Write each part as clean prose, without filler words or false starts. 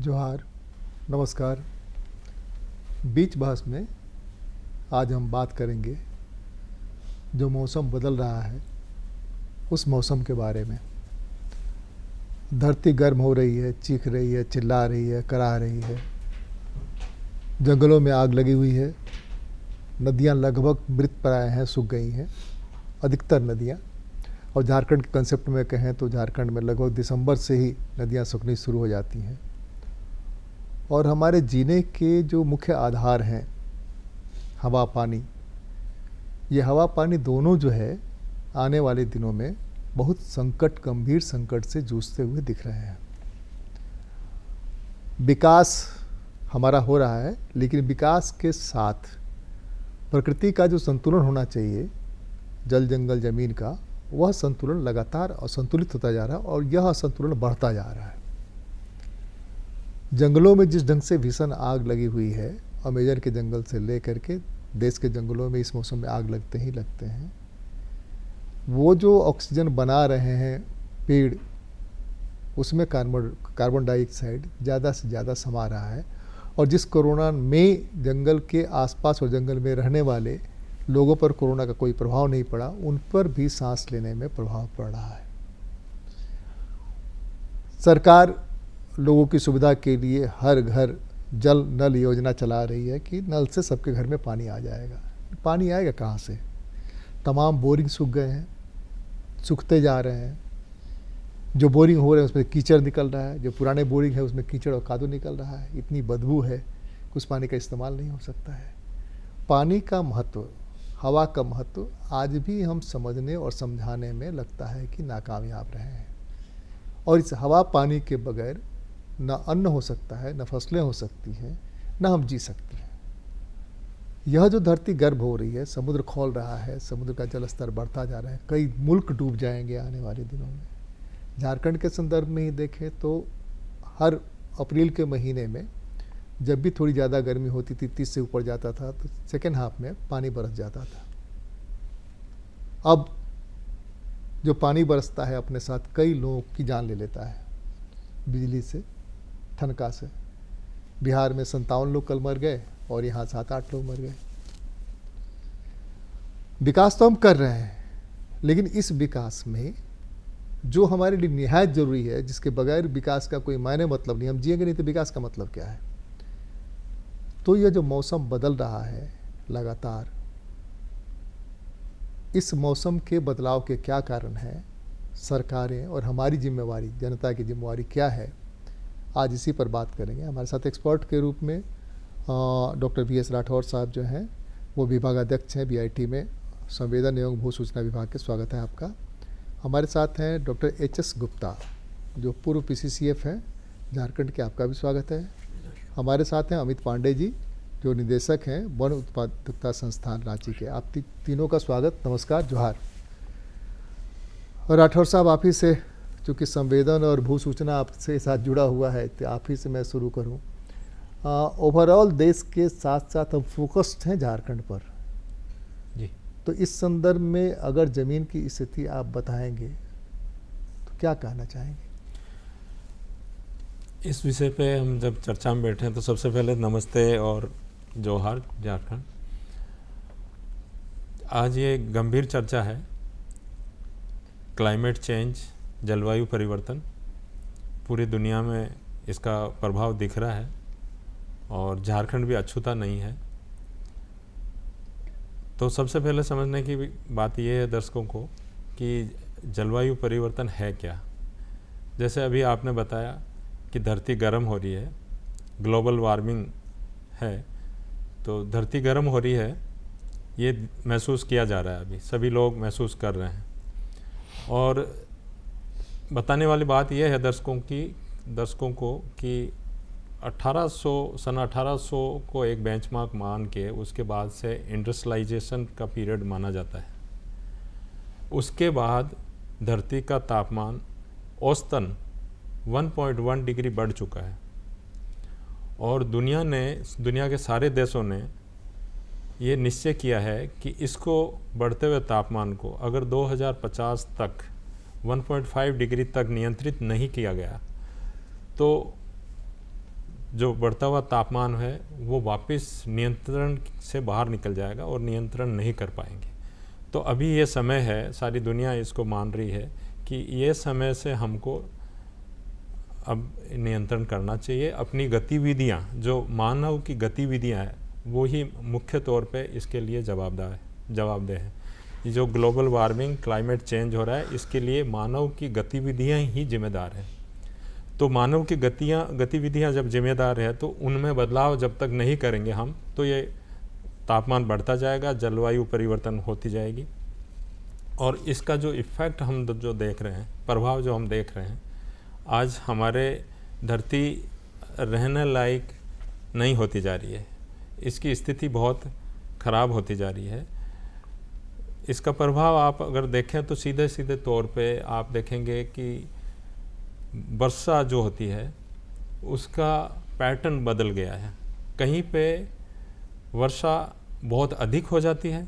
जोहार, नमस्कार। बीच बहस में आज हम बात करेंगे जो मौसम बदल रहा है उस मौसम के बारे में। धरती गर्म हो रही है, चीख रही है, चिल्ला रही है, कराह रही है। जंगलों में आग लगी हुई है। नदियाँ लगभग मृतप्राय हैं, सूख गई हैं, अधिकतर नदियाँ। और झारखंड के कंसेप्ट में कहें तो झारखंड में लगभग दिसंबर से ही नदियाँ सूखनी शुरू हो जाती हैं। और हमारे जीने के जो मुख्य आधार हैं, हवा पानी, ये हवा पानी दोनों जो है आने वाले दिनों में बहुत गंभीर संकट से जूझते हुए दिख रहे हैं। विकास हमारा हो रहा है, लेकिन विकास के साथ प्रकृति का जो संतुलन होना चाहिए, जल जंगल ज़मीन का, वह संतुलन लगातार असंतुलित होता जा रहा है और यह असंतुलन बढ़ता जा रहा है। जंगलों में जिस ढंग से भीषण आग लगी हुई है, अमेजन के जंगल से लेकर के देश के जंगलों में इस मौसम में आग लगते हैं। वो जो ऑक्सीजन बना रहे हैं पेड़, उसमें कार्बन डाइऑक्साइड ज़्यादा से ज़्यादा समा रहा है। और जिस कोरोना में जंगल के आसपास और जंगल में रहने वाले लोगों पर कोरोना का कोई प्रभाव नहीं पड़ा, उन पर भी सांस लेने में प्रभाव पड़ रहा है। सरकार लोगों की सुविधा के लिए हर घर जल नल योजना चला रही है कि नल से सबके घर में पानी आ जाएगा। पानी आएगा कहाँ से? तमाम बोरिंग सूख गए हैं, सूखते जा रहे हैं। जो बोरिंग हो रहे हैं उसमें कीचड़ निकल रहा है, जो पुराने बोरिंग है उसमें कीचड़ और कादो निकल रहा है। इतनी बदबू है कि उस पानी का इस्तेमाल नहीं हो सकता है। पानी का महत्व, हवा का महत्व आज भी हम समझने और समझाने में लगता है कि नाकामयाब रहे हैं। और इस हवा पानी के बगैर न अन्न हो सकता है, न फसलें हो सकती हैं, न हम जी सकते हैं। यह जो धरती गर्म हो रही है, समुद्र खौल रहा है, समुद्र का जल स्तर बढ़ता जा रहा है, कई मुल्क डूब जाएंगे आने वाले दिनों में। झारखंड के संदर्भ में ही देखें तो हर अप्रैल के महीने में जब भी थोड़ी ज़्यादा गर्मी होती थी, 30 से ऊपर जाता था, तो सेकेंड हाफ में पानी बरस जाता था। अब जो पानी बरसता है अपने साथ कई लोगों की जान ले लेता है, बिजली से, ठनका से। बिहार में 57 लोग कल मर गए और यहाँ 7-8 लोग मर गए। विकास तो हम कर रहे हैं, लेकिन इस विकास में जो हमारे लिए निहायत जरूरी है, जिसके बगैर विकास का कोई मायने मतलब नहीं, हम जिएंगे नहीं तो विकास का मतलब क्या है? तो यह जो मौसम बदल रहा है लगातार, इस मौसम के बदलाव के क्या कारण हैं, सरकारें और हमारी जिम्मेवारी, जनता की जिम्मेवारी क्या है, आज इसी पर बात करेंगे। हमारे साथ एक्सपर्ट के रूप में डॉक्टर VS राठौर साहब जो हैं, वो विभागाध्यक्ष हैं BIT में, संवेदन एवं भू सूचना विभाग के। स्वागत है आपका। हमारे साथ हैं डॉक्टर HS गुप्ता, जो पूर्व PCCF हैं झारखंड के, आपका भी स्वागत है। हमारे साथ हैं अमित पांडे जी, जो निदेशक हैं वन उत्पादकता संस्थान रांची के। आप तीनों का स्वागत, नमस्कार, जोहार। और राठौर साहब, आप ही से, चूँकि संवेदन और भू सूचना आपसे साथ जुड़ा हुआ है, तो आप ही से मैं शुरू करूँ। ओवरऑल देश के साथ साथ हम फोकस्ड हैं झारखंड पर जी। तो इस संदर्भ में अगर ज़मीन की स्थिति आप बताएंगे तो क्या कहना चाहेंगे? इस विषय पे हम जब चर्चा में बैठे हैं तो सबसे पहले नमस्ते और जोहार झारखंड। आज ये गंभीर चर्चा है, क्लाइमेट चेंज, जलवायु परिवर्तन। पूरी दुनिया में इसका प्रभाव दिख रहा है और झारखंड भी अछूता नहीं है। तो सबसे पहले समझने की बात यह है दर्शकों को कि जलवायु परिवर्तन है क्या। जैसे अभी आपने बताया कि धरती गर्म हो रही है, ग्लोबल वार्मिंग है, तो धरती गर्म हो रही है, ये महसूस किया जा रहा है, अभी सभी लोग महसूस कर रहे हैं। और बताने वाली बात यह है दर्शकों को कि 1800 को एक बेंचमार्क मान के उसके बाद से इंडस्ट्रियलाइजेशन का पीरियड माना जाता है। उसके बाद धरती का तापमान औसतन 1.1 डिग्री बढ़ चुका है और दुनिया के सारे देशों ने ये निश्चय किया है कि इसको बढ़ते हुए तापमान को अगर 2050 तक 1.5 डिग्री तक नियंत्रित नहीं किया गया तो जो बढ़ता हुआ तापमान है वो वापस नियंत्रण से बाहर निकल जाएगा और नियंत्रण नहीं कर पाएंगे। तो अभी ये समय है, सारी दुनिया इसको मान रही है कि ये समय से हमको अब नियंत्रण करना चाहिए। अपनी गतिविधियाँ, जो मानव की गतिविधियाँ हैं, वो ही मुख्य तौर पे इसके लिए जवाबदेह है। ये जो ग्लोबल वार्मिंग, क्लाइमेट चेंज हो रहा है, इसके लिए मानव की गतिविधियाँ ही जिम्मेदार हैं। तो मानव की गतिविधियाँ जब जिम्मेदार है तो उनमें बदलाव जब तक नहीं करेंगे हम, तो ये तापमान बढ़ता जाएगा, जलवायु परिवर्तन होती जाएगी। और इसका जो इफ़ेक्ट हम जो देख रहे हैं, प्रभाव जो हम देख रहे हैं, आज हमारे धरती रहने लायक नहीं होती जा रही है। इसकी स्थिति बहुत ख़राब होती जा रही है। इसका प्रभाव आप अगर देखें तो सीधे सीधे तौर पे आप देखेंगे कि वर्षा जो होती है उसका पैटर्न बदल गया है। कहीं पे वर्षा बहुत अधिक हो जाती है,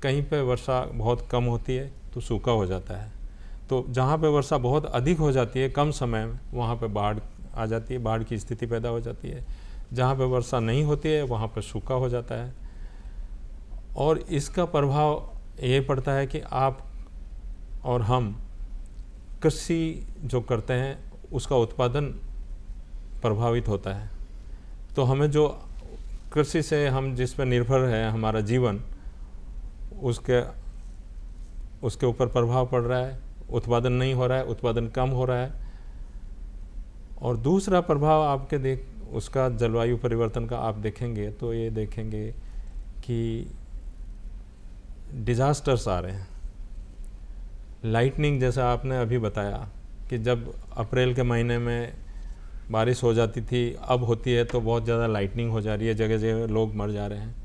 कहीं पे वर्षा बहुत कम होती है तो सूखा हो जाता है। तो जहाँ पे वर्षा बहुत अधिक हो जाती है कम समय में, वहाँ पे बाढ़ आ जाती है, बाढ़ की स्थिति पैदा हो जाती है। जहाँ पे वर्षा नहीं होती है वहाँ पे सूखा हो जाता है। और इसका प्रभाव ये पड़ता है कि आप और हम कृषि जो करते हैं उसका उत्पादन प्रभावित होता है। तो हमें जो कृषि से हम जिस पर निर्भर है हमारा जीवन, उसके ऊपर प्रभाव पड़ रहा है। उत्पादन नहीं हो रहा है, उत्पादन कम हो रहा है। और दूसरा प्रभाव आपके उसका जलवायु परिवर्तन का आप देखेंगे तो ये देखेंगे कि डिज़ास्टर्स आ रहे हैं। लाइटनिंग, जैसा आपने अभी बताया कि जब अप्रैल के महीने में बारिश हो जाती थी, अब होती है तो बहुत ज़्यादा लाइटनिंग हो जा रही है, जगह जगह लोग मर जा रहे हैं।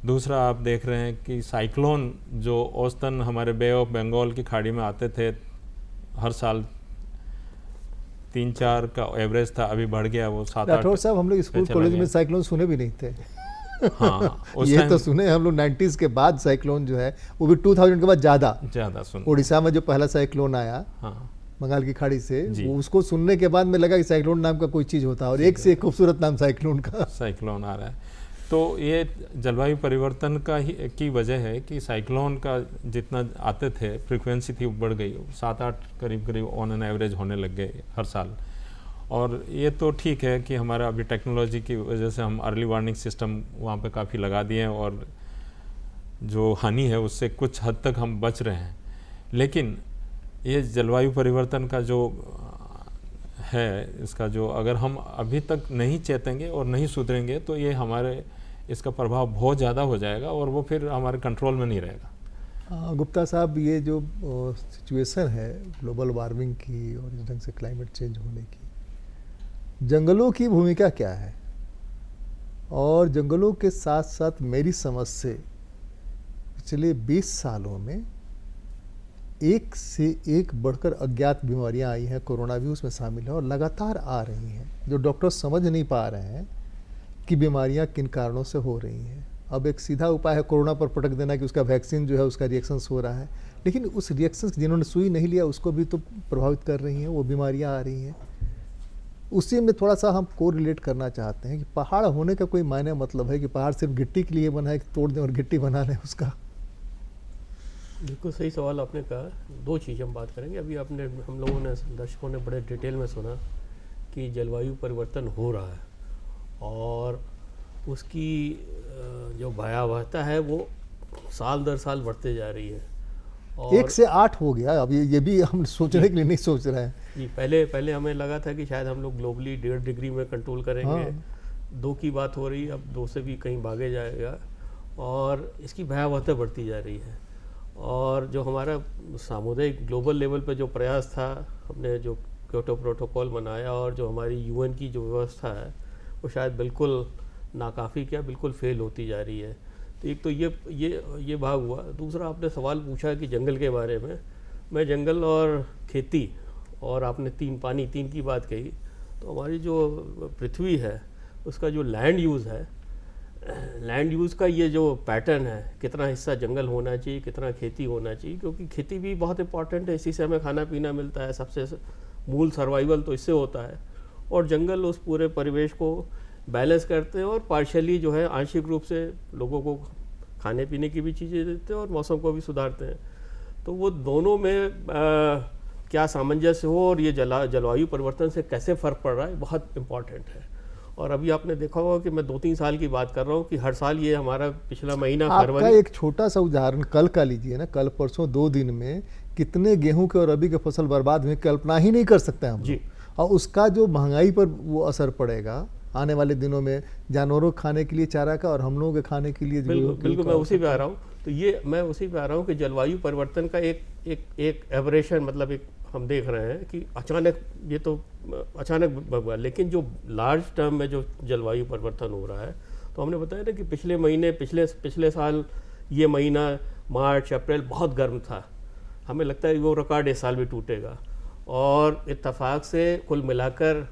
दूसरा आप देख रहे हैं कि साइक्लोन जो औसतन हमारे बे ऑफ बंगाल की खाड़ी में आते थे, हर साल 3-4 का एवरेज था, अभी बढ़ गया वो 7-8। राठौर साहब, हम लोग स्कूल कॉलेज में साइक्लोन सुने भी नहीं थे। हाँ, ये तो सुने हम लोग 90s के बाद साइक्लोन जो है वो भी 2000 के बाद ज़्यादा सुन। उड़ीसा में जो पहला साइक्लोन आया, हाँ, बंगाल की खाड़ी से, उसको सुनने के बाद में लगा कि साइक्लोन नाम का कोई चीज़ होता है, और एक से एक खूबसूरत नाम साइक्लोन का साइक्लोन आ रहा है। तो ये जलवायु परिवर्तन की वजह है कि साइक्लोन का जितना आते थे फ्रीक्वेंसी थी बढ़ गई, 7-8 करीब ऑन एन एवरेज होने लग गए हर साल। और ये तो ठीक है कि हमारा अभी टेक्नोलॉजी की वजह से हम अर्ली वार्निंग सिस्टम वहाँ पे काफ़ी लगा दिए हैं और जो हानि है उससे कुछ हद तक हम बच रहे हैं। लेकिन ये जलवायु परिवर्तन का जो है, इसका जो अगर हम अभी तक नहीं चेतेंगे और नहीं सुधरेंगे तो ये हमारे इसका प्रभाव बहुत ज़्यादा हो जाएगा और वो फिर हमारे कंट्रोल में नहीं रहेगा। गुप्ता साहब, ये जो सिचुएशन है ग्लोबल वार्मिंग की और इस ढंग से क्लाइमेट चेंज होने की, जंगलों की भूमिका क्या है? और जंगलों के साथ साथ मेरी समझ से पिछले 20 सालों में एक से एक बढ़कर अज्ञात बीमारियां आई हैं, कोरोना भी उसमें शामिल है, और लगातार आ रही हैं, जो डॉक्टर समझ नहीं पा रहे हैं कि बीमारियां किन कारणों से हो रही हैं। अब एक सीधा उपाय है कोरोना पर पटक देना कि उसका वैक्सीन जो है उसका रिएक्शंस हो रहा है, लेकिन उस रिएक्शंस जिन्होंने सुई नहीं लिया उसको भी तो प्रभावित कर रही हैं, वो बीमारियाँ आ रही हैं। उसी में थोड़ा सा हम को रिलेट करना चाहते हैं कि पहाड़ होने का कोई मायने मतलब है कि पहाड़ सिर्फ गिट्टी के लिए बना है कि तोड़ दें और गिट्टी बना लें उसका? बिल्कुल सही सवाल आपने कहा। दो चीज़ हम बात करेंगे। अभी हम लोगों ने, दर्शकों ने बड़े डिटेल में सुना कि जलवायु परिवर्तन हो रहा है और उसकी जो भयावहता है वो साल दर साल बढ़ते जा रही है। और 1 से 8 हो गया। अब ये भी हम सोचने के लिए नहीं सोच रहे हैं जी। पहले हमें लगा था कि शायद हम लोग ग्लोबली 1.5 डिग्री में कंट्रोल करेंगे। हाँ। 2 की बात हो रही है, अब 2 से भी कहीं भागे जाएगा और इसकी भयावहता बढ़ती जा रही है। और जो हमारा सामुदायिक ग्लोबल लेवल पे जो प्रयास था, हमने जो क्योटो प्रोटोकॉल बनाया और जो हमारी यूएन की जो व्यवस्था है वो शायद बिल्कुल नाकाफ़ी, क्या बिल्कुल फेल होती जा रही है। तो एक तो ये भाग हुआ। दूसरा, आपने सवाल पूछा कि जंगल के बारे में। मैं जंगल और खेती और आपने पानी की बात कही, तो हमारी जो पृथ्वी है उसका जो लैंड यूज़ है, लैंड यूज़ का ये जो पैटर्न है, कितना हिस्सा जंगल होना चाहिए, कितना खेती होना चाहिए, क्योंकि खेती भी बहुत इंपॉर्टेंट है। इसी से हमें खाना पीना मिलता है, सबसे मूल सर्वाइवल तो इससे होता है। और जंगल उस पूरे परिवेश को बैलेंस करते हैं और पार्शियली जो है आंशिक रूप से लोगों को खाने पीने की भी चीज़ें देते हैं और मौसम को भी सुधारते हैं। तो वो दोनों में क्या सामंजस्य हो और ये जलवायु परिवर्तन से कैसे फ़र्क पड़ रहा है, बहुत इम्पॉर्टेंट है। और अभी आपने देखा होगा कि मैं 2-3 साल की बात कर रहा हूँ कि हर साल ये हमारा पिछला महीना फरवरी। आपका एक छोटा सा उदाहरण कल का लीजिए ना, कल परसों 2 दिन में कितने गेहूं के और रबी के फसल बर्बाद हुए, कल्पना ही नहीं कर सकते हम जी। और उसका जो महंगाई पर वो असर पड़ेगा आने वाले दिनों में, जानवरों के खाने के लिए चारा का और हम लोगों के खाने के लिए बिल्कुल मैं उसी पे आ रहा हूँ। तो ये मैं उसी पे आ रहा हूँ कि जलवायु परिवर्तन का एक एवरेशन, मतलब एक हम देख रहे हैं कि अचानक ये तो अचानक हुआ, लेकिन जो लार्ज टर्म में जो जलवायु परिवर्तन हो रहा है, तो हमने बताया ना कि पिछले महीने पिछले साल ये महीना मार्च अप्रैल बहुत गर्म था। हमें लगता है कि वो रिकॉर्ड इस साल भी टूटेगा। और इत्तेफाक से कुल मिलाकर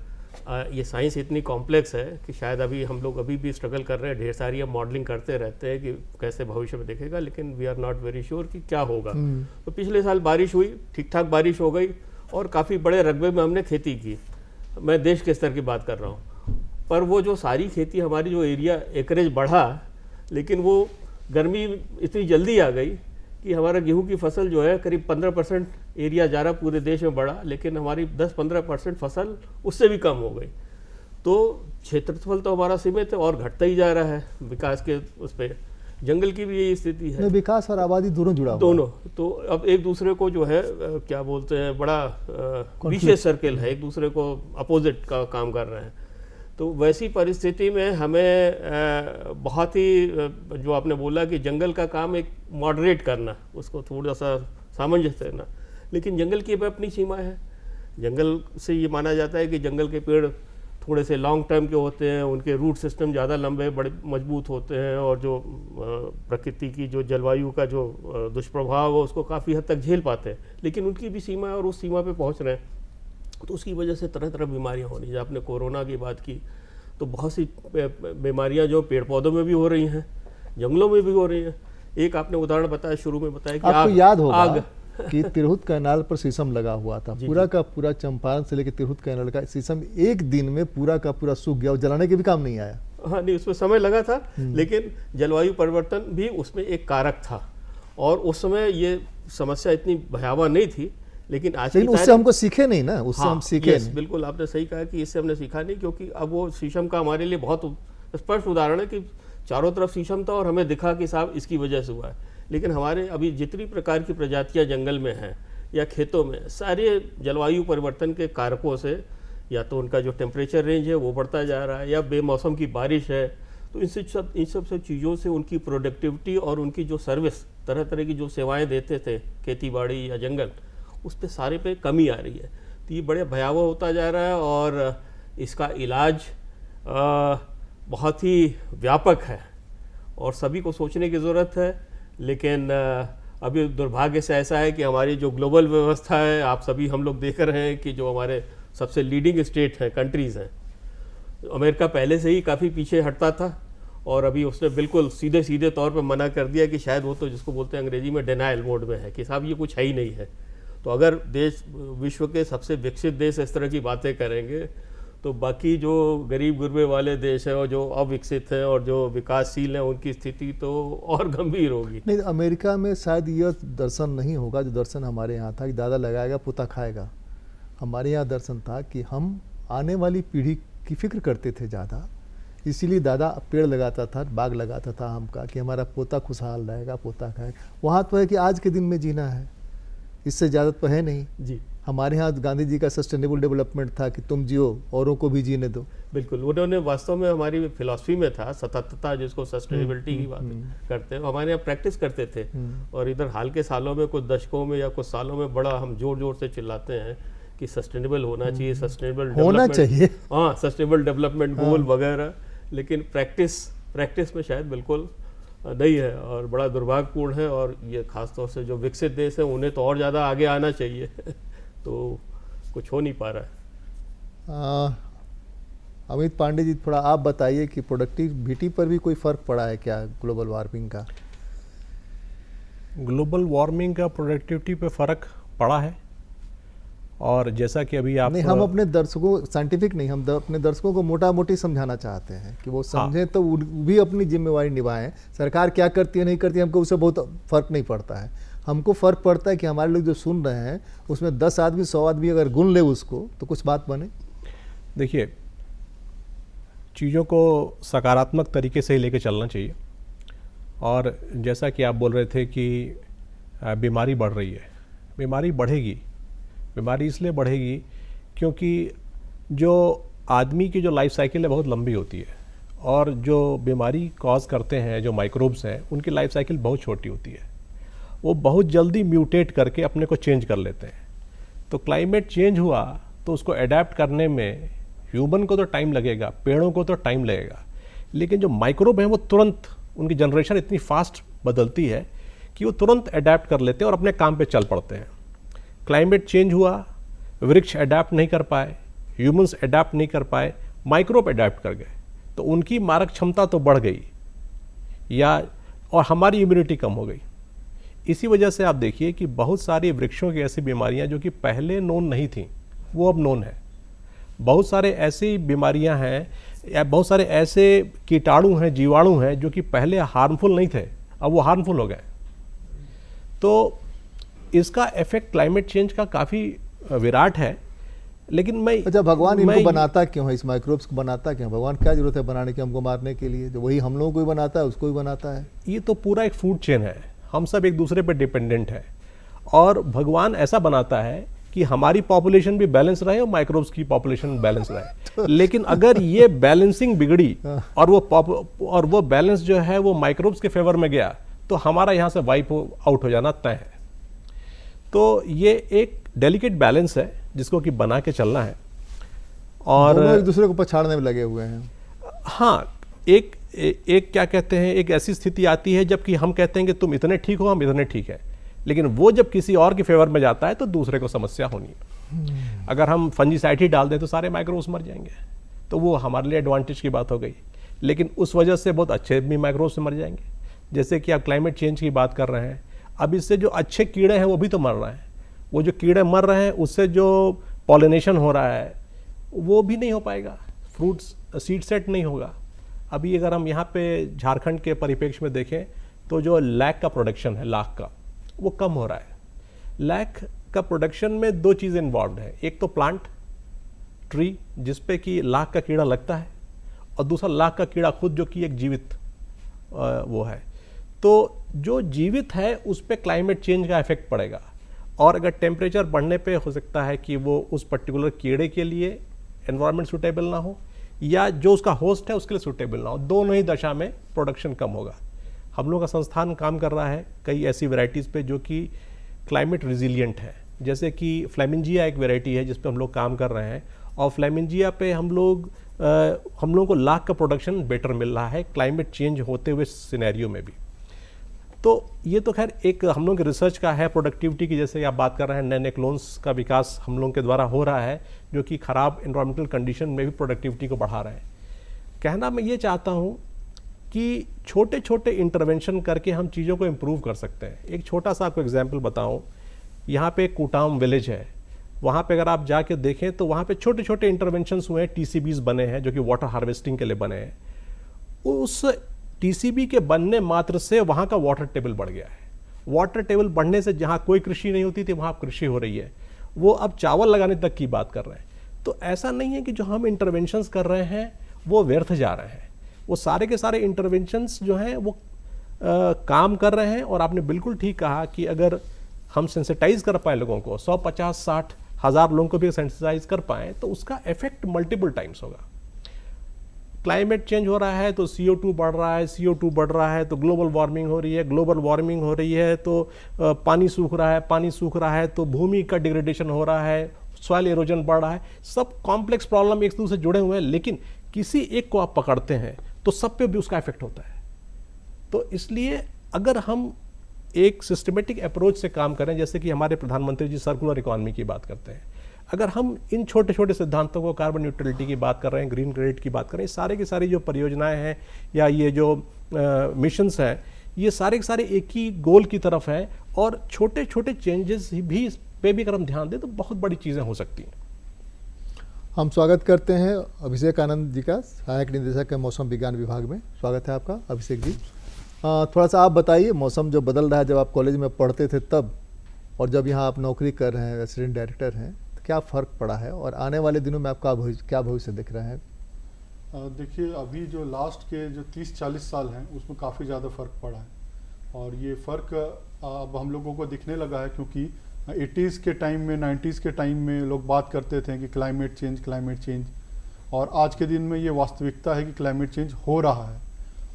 ये साइंस इतनी कॉम्प्लेक्स है कि शायद हम लोग अभी भी स्ट्रगल कर रहे हैं। ढेर सारी हम मॉडलिंग करते रहते हैं कि कैसे भविष्य में देखेगा, लेकिन we are not very sure कि क्या होगा। तो पिछले साल बारिश हुई, ठीक ठाक बारिश हो गई और काफ़ी बड़े रकबे में हमने खेती की। मैं देश के स्तर की बात कर रहा हूँ। पर वो जो सारी खेती हमारी जो एरिया एकरेज बढ़ा, लेकिन वो गर्मी इतनी जल्दी आ गई कि हमारा गेहूं की फसल जो है करीब 15% एरिया जा रहा पूरे देश में बढ़ा, लेकिन हमारी 10-15% फसल उससे भी कम हो गई। तो क्षेत्रफल तो हमारा सीमित है और घटता ही जा रहा है विकास के उस पर। जंगल की भी यही स्थिति है। विकास और आबादी दोनों जुड़ा हुआ दोनों तो अब एक दूसरे को जो है क्या बोलते हैं, बड़ा विशेष सर्किल है, एक दूसरे को अपोजिट का काम कर रहे हैं। तो वैसी परिस्थिति में हमें बहुत ही जो आपने बोला कि जंगल का काम एक मॉडरेट करना, उसको थोड़ा सा सामंजस्य देना, लेकिन जंगल की अपनी सीमा है। जंगल से ये माना जाता है कि जंगल के पेड़ थोड़े से लॉन्ग टर्म के होते हैं, उनके रूट सिस्टम ज़्यादा लंबे बड़े मजबूत होते हैं और जो प्रकृति की जो जलवायु का जो दुष्प्रभाव है उसको काफ़ी हद तक झेल पाते हैं, लेकिन उनकी भी सीमा है और उस सीमा पे पहुंच रहे हैं। तो उसकी वजह से तरह तरह बीमारियां हो रही हैं। जब आपने कोरोना की बात की तो बहुत सी बीमारियां जो पेड़ पौधों में भी हो रही हैं, जंगलों में भी हो रही हैं। एक आपने उदाहरण बताया, शुरू में बताया कि आपको याद होगा कि तिरहुत कैनाल पर शीशम लगा हुआ था, पूरा का पूरा चंपारण से लेकर तिरहुत कैनाल का शीशम एक दिन में पूरा का पूरा सूख गया और जलाने के भी काम नहीं आया। हाँ नहीं, उसमें समय लगा था, लेकिन जलवायु परिवर्तन भी उसमें एक कारक था और उस समय ये समस्या इतनी भयावह नहीं थी। लेकिन आज उससे हमको सीखे नहीं ना, उससे हम सीखे नहीं। बिल्कुल आपने सही कहा कि इससे हमने सीखा नहीं, क्योंकि अब वो शीशम का हमारे लिए बहुत स्पष्ट उदाहरण है कि चारों तरफ शीशम था और हमें दिखा कि साहब इसकी वजह से हुआ है। लेकिन हमारे अभी जितनी प्रकार की प्रजातियां जंगल में हैं या खेतों में, सारे जलवायु परिवर्तन के कारकों से, या तो उनका जो टेम्परेचर रेंज है वो बढ़ता जा रहा है या बेमौसम की बारिश है, तो इन सब चीज़ों से उनकी प्रोडक्टिविटी और उनकी जो सर्विस, तरह तरह की जो सेवाएं देते थे खेती बाड़ी या जंगल, उस पे सारे पे कमी आ रही है। तो ये बड़े भयावह होता जा रहा है और इसका इलाज बहुत ही व्यापक है और सभी को सोचने की ज़रूरत है। लेकिन अभी दुर्भाग्य से ऐसा है कि हमारी जो ग्लोबल व्यवस्था है, आप सभी हम लोग देख रहे हैं कि जो हमारे सबसे लीडिंग स्टेट हैं, कंट्रीज़ हैं, अमेरिका पहले से ही काफ़ी पीछे हटता था और अभी उसने बिल्कुल सीधे सीधे तौर पर मना कर दिया कि शायद वो तो जिसको बोलते हैं अंग्रेजी में डिनायल मोड में है कि साहब ये कुछ है ही नहीं है। तो अगर देश विश्व के सबसे विकसित देश इस तरह की बातें करेंगे तो बाकी जो गरीब गुरबे वाले देश हैं और जो अविकसित हैं और जो विकासशील हैं, उनकी स्थिति तो और गंभीर होगी। नहीं, अमेरिका में शायद यह दर्शन नहीं होगा जो दर्शन हमारे यहाँ था कि दादा लगाएगा पोता खाएगा। हमारे यहाँ दर्शन था कि हम आने वाली पीढ़ी की फिक्र करते थे ज़्यादा, इसीलिए दादा पेड़ लगाता था, बाग लगाता था आम का, कि हमारा पोता खुशहाल रहेगा, पोता खाएगा। वहाँ तो है कि आज के दिन में जीना है, इससे ज़्यादा तो है नहीं जी। हमारे यहाँ गांधी जी का सस्टेनेबल डेवलपमेंट था कि तुम जियो औरों को भी जीने दो। बिल्कुल, उन्होंने वास्तव में हमारी फिलॉसफी में था सततता, जिसको सस्टेनेबिलिटी की बात करते हैं, हमारे यहाँ प्रैक्टिस करते थे। और इधर हाल के सालों में, कुछ दशकों में या कुछ सालों में बड़ा हम जोर जोर से चिल्लाते हैं कि सस्टेनेबल होना चाहिए, सस्टेनेबल होना चाहिए, हाँ, सस्टेनेबल डेवलपमेंट गोल वगैरह, लेकिन प्रैक्टिस में शायद बिल्कुल नहीं है और बड़ा दुर्भाग्यपूर्ण है। और ये खासतौर से जो विकसित देश हैं उन्हें तो और ज़्यादा आगे आना चाहिए तो कुछ हो नहीं पा रहा है। अमित पांडे जी, थोड़ा आप बताइए कि प्रोडक्टिविटी पर भी कोई फ़र्क पड़ा है क्या ग्लोबल वार्मिंग का? ग्लोबल वार्मिंग का प्रोडक्टिविटी पे फ़र्क पड़ा है और जैसा कि अभी आप नहीं, हम अपने दर्शकों, साइंटिफिक नहीं, हम अपने दर्शकों को मोटा मोटी समझाना चाहते हैं कि वो समझें तो वो भी अपनी जिम्मेवारी निभाएं। सरकार क्या करती है नहीं करती है हमको उससे बहुत फर्क नहीं पड़ता है। हमको फ़र्क पड़ता है कि हमारे लोग जो सुन रहे हैं उसमें 10 आदमी 100 आदमी अगर गुन ले उसको तो कुछ बात बने। देखिए, चीज़ों को सकारात्मक तरीके से ही लेके चलना चाहिए। और जैसा कि आप बोल रहे थे कि बीमारी बढ़ रही है, बीमारी बढ़ेगी। बीमारी इसलिए बढ़ेगी क्योंकि जो आदमी की जो लाइफ साइकिल है बहुत लंबी होती है, और जो बीमारी कॉज करते हैं जो माइक्रोब्स हैं उनकी लाइफ साइकिल बहुत छोटी होती है। वो बहुत जल्दी म्यूटेट करके अपने को चेंज कर लेते हैं। तो क्लाइमेट चेंज हुआ तो उसको अडेप्ट करने में ह्यूमन को तो टाइम लगेगा, पेड़ों को तो टाइम लगेगा, लेकिन जो माइक्रोब हैं वो तुरंत, उनकी जनरेशन इतनी फास्ट बदलती है कि वो तुरंत अडेप्ट कर लेते हैं और अपने काम पे चल पड़ते हैं। क्लाइमेट चेंज हुआ, वृक्ष अडेप्ट नहीं कर पाए, ह्यूमंस अडेप्ट नहीं कर पाए, माइक्रोब अडेप्ट कर गए, तो उनकी मारक क्षमता तो बढ़ गई और हमारी इम्यूनिटी कम हो गई। इसी वजह से आप देखिए कि बहुत सारी वृक्षों की ऐसी बीमारियां जो कि पहले नोन नहीं थी वो अब नोन है। बहुत सारे ऐसी बीमारियां हैं या बहुत सारे ऐसे कीटाणु हैं, जीवाणु हैं जो कि पहले हार्मफुल नहीं थे, अब वो हार्मफुल हो गए। तो इसका इफेक्ट क्लाइमेट चेंज का काफ़ी विराट है। लेकिन मैं अच्छा, भगवान इनको बनाता क्यों है, इस माइक्रोब्स को बनाता क्यों? भगवान क्या जरूरत है बनाने की हमको मारने के लिए? जो वही हम लोगों को ही बनाता है उसको ही बनाता है। ये तो पूरा एक फूड चेन है, हम सब एक दूसरे पर डिपेंडेंट है, और भगवान ऐसा बनाता है कि हमारी पॉपुलेशन भी बैलेंस रहे और माइक्रोब्स की पॉपुलेशन बैलेंस रहे। लेकिन अगर ये बैलेंसिंग बिगड़ी और वो बैलेंस जो है वो माइक्रोब्स के फेवर में गया तो हमारा यहाँ से वाइप आउट हो जाना तय है। तो ये एक डेलिकेट बैलेंस है जिसको कि बना के चलना है, और दोनों एक दूसरे को पछाड़ने में लगे हुए हैं। हाँ, एक क्या कहते हैं, एक ऐसी स्थिति आती है जबकि हम कहते हैं कि तुम इतने ठीक हो, हम इतने ठीक है, लेकिन वो जब किसी और के फेवर में जाता है तो दूसरे को समस्या होनी है। अगर हम फंजीसाइड ही डाल दें तो सारे माइक्रोब्स मर जाएंगे, तो वो हमारे लिए एडवांटेज की बात हो गई। लेकिन उस वजह से बहुत अच्छे भी माइक्रोब्स से मर जाएंगे। जैसे कि आप क्लाइमेट चेंज की बात कर रहे हैं, अब इससे जो अच्छे कीड़े हैं वो भी तो मर रहे हैं। वो जो कीड़े मर रहे हैं उससे जो पॉलिनेशन हो रहा है वो भी नहीं हो पाएगा, फ्रूट्स सीड सेट नहीं होगा। अभी अगर हम यहाँ पे झारखंड के परिप्रेक्ष्य में देखें तो जो लाख का प्रोडक्शन है, लाख का, वो कम हो रहा है। लाख का प्रोडक्शन में दो चीज़ें इन्वॉल्व है, एक तो प्लांट ट्री जिस पे कि लाख का कीड़ा लगता है, और दूसरा लाख का कीड़ा खुद जो कि एक जीवित वो है। तो जो जीवित है उस पर क्लाइमेट चेंज का इफेक्ट पड़ेगा, और अगर टेम्परेचर बढ़ने पे हो सकता है कि वो उस पर्टिकुलर कीड़े के लिए एनवायरनमेंट सूटेबल ना हो या जो उसका होस्ट है उसके लिए सूटेबल ना हो। दोनों ही दशा में प्रोडक्शन कम होगा। हम लोग का संस्थान काम कर रहा है कई ऐसी वैरायटीज़ पे जो कि क्लाइमेट रिजिलियंट है, जैसे कि फ्लेमिंजिया एक वैरायटी है जिस पे हम लोग काम कर रहे हैं, और फ्लेमिंजिया पे हम लोगों को लाख का प्रोडक्शन बेटर मिल रहा है क्लाइमेट चेंज होते हुए सिनेरियो में भी। तो ये तो खैर एक हम लोग की रिसर्च का है, प्रोडक्टिविटी की, जैसे आप बात कर रहे हैं, नए नए क्लोन्स का विकास हम लोगों के द्वारा हो रहा है जो कि ख़राब एनवायरमेंटल कंडीशन में भी प्रोडक्टिविटी को बढ़ा रहे हैं। कहना मैं ये चाहता हूँ कि छोटे छोटे इंटरवेंशन करके हम चीज़ों को इम्प्रूव कर सकते हैं। एक छोटा सा आपको एग्जाम्पल बताऊँ, यहाँ पे कूटाम विलेज है, वहाँ पे अगर आप जाके देखें तो वहाँ पे छोटे छोटे इंटरवेंशंस हुए हैं, TCBs बने हैं जो कि वाटर हार्वेस्टिंग के लिए बने हैं। उस TCB के बनने मात्र से वहाँ का वाटर टेबल बढ़ गया है। वाटर टेबल बढ़ने से जहाँ कोई कृषि नहीं होती थी वहाँ कृषि हो रही है, वो अब चावल लगाने तक की बात कर रहे हैं। तो ऐसा नहीं है कि जो हम इंटरवेंशंस कर रहे हैं वो व्यर्थ जा रहे हैं, वो सारे के सारे इंटरवेंशंस जो हैं वो काम कर रहे हैं। और आपने बिल्कुल ठीक कहा कि अगर हम सेंसिटाइज कर पाए लोगों को, 100, 50, 60 हज़ार लोगों को भी सेंसिटाइज कर पाएँ तो उसका इफेक्ट मल्टीपल टाइम्स होगा। क्लाइमेट चेंज हो रहा है तो CO2 बढ़ रहा है, CO2 बढ़ रहा है तो ग्लोबल वार्मिंग हो रही है, ग्लोबल वार्मिंग हो रही है तो पानी सूख रहा है, पानी सूख रहा है तो भूमि का डिग्रेडेशन हो रहा है, सॉइल एरोजन बढ़ रहा है। सब कॉम्प्लेक्स प्रॉब्लम एक दूसरे से जुड़े हुए हैं, लेकिन किसी एक को आप पकड़ते हैं तो सब पे भी उसका इफेक्ट होता है। तो इसलिए अगर हम एक सिस्टमेटिक अप्रोच से काम करें, जैसे कि हमारे प्रधानमंत्री जी सर्कुलर इकोनॉमी की बात करते हैं, अगर हम इन छोटे छोटे सिद्धांतों को, कार्बन न्यूट्रलिटी की बात कर रहे हैं, ग्रीन क्रेडिट की बात कर रहे हैं, सारे की सारी जो परियोजनाएं हैं या ये जो मिशंस हैं, ये सारे के सारे एक ही गोल की तरफ है, और छोटे छोटे चेंजेस भी इस पे भी अगर हम ध्यान दें तो बहुत बड़ी चीज़ें हो सकती हैं। हम स्वागत करते हैं अभिषेक आनंद जी का, सहायक निदेशक है मौसम विज्ञान विभाग में। स्वागत है आपका अभिषेक जी। थोड़ा सा आप बताइए, मौसम जो बदल रहा है, जब आप कॉलेज में पढ़ते थे तब और जब यहाँ आप नौकरी कर रहे हैं, रेसिडेंट डायरेक्टर हैं, तो क्या फ़र्क पड़ा है और आने वाले दिनों में आपका क्या भविष्य दिख रहा है? देखिए, अभी जो लास्ट के जो 30-40 साल हैं उसमें काफ़ी ज़्यादा फ़र्क पड़ा है और ये फ़र्क अब हम लोगों को दिखने लगा है, क्योंकि 80s के टाइम में, 90s के टाइम में लोग बात करते थे कि क्लाइमेट चेंज, और आज के दिन में ये वास्तविकता है कि क्लाइमेट चेंज हो रहा है।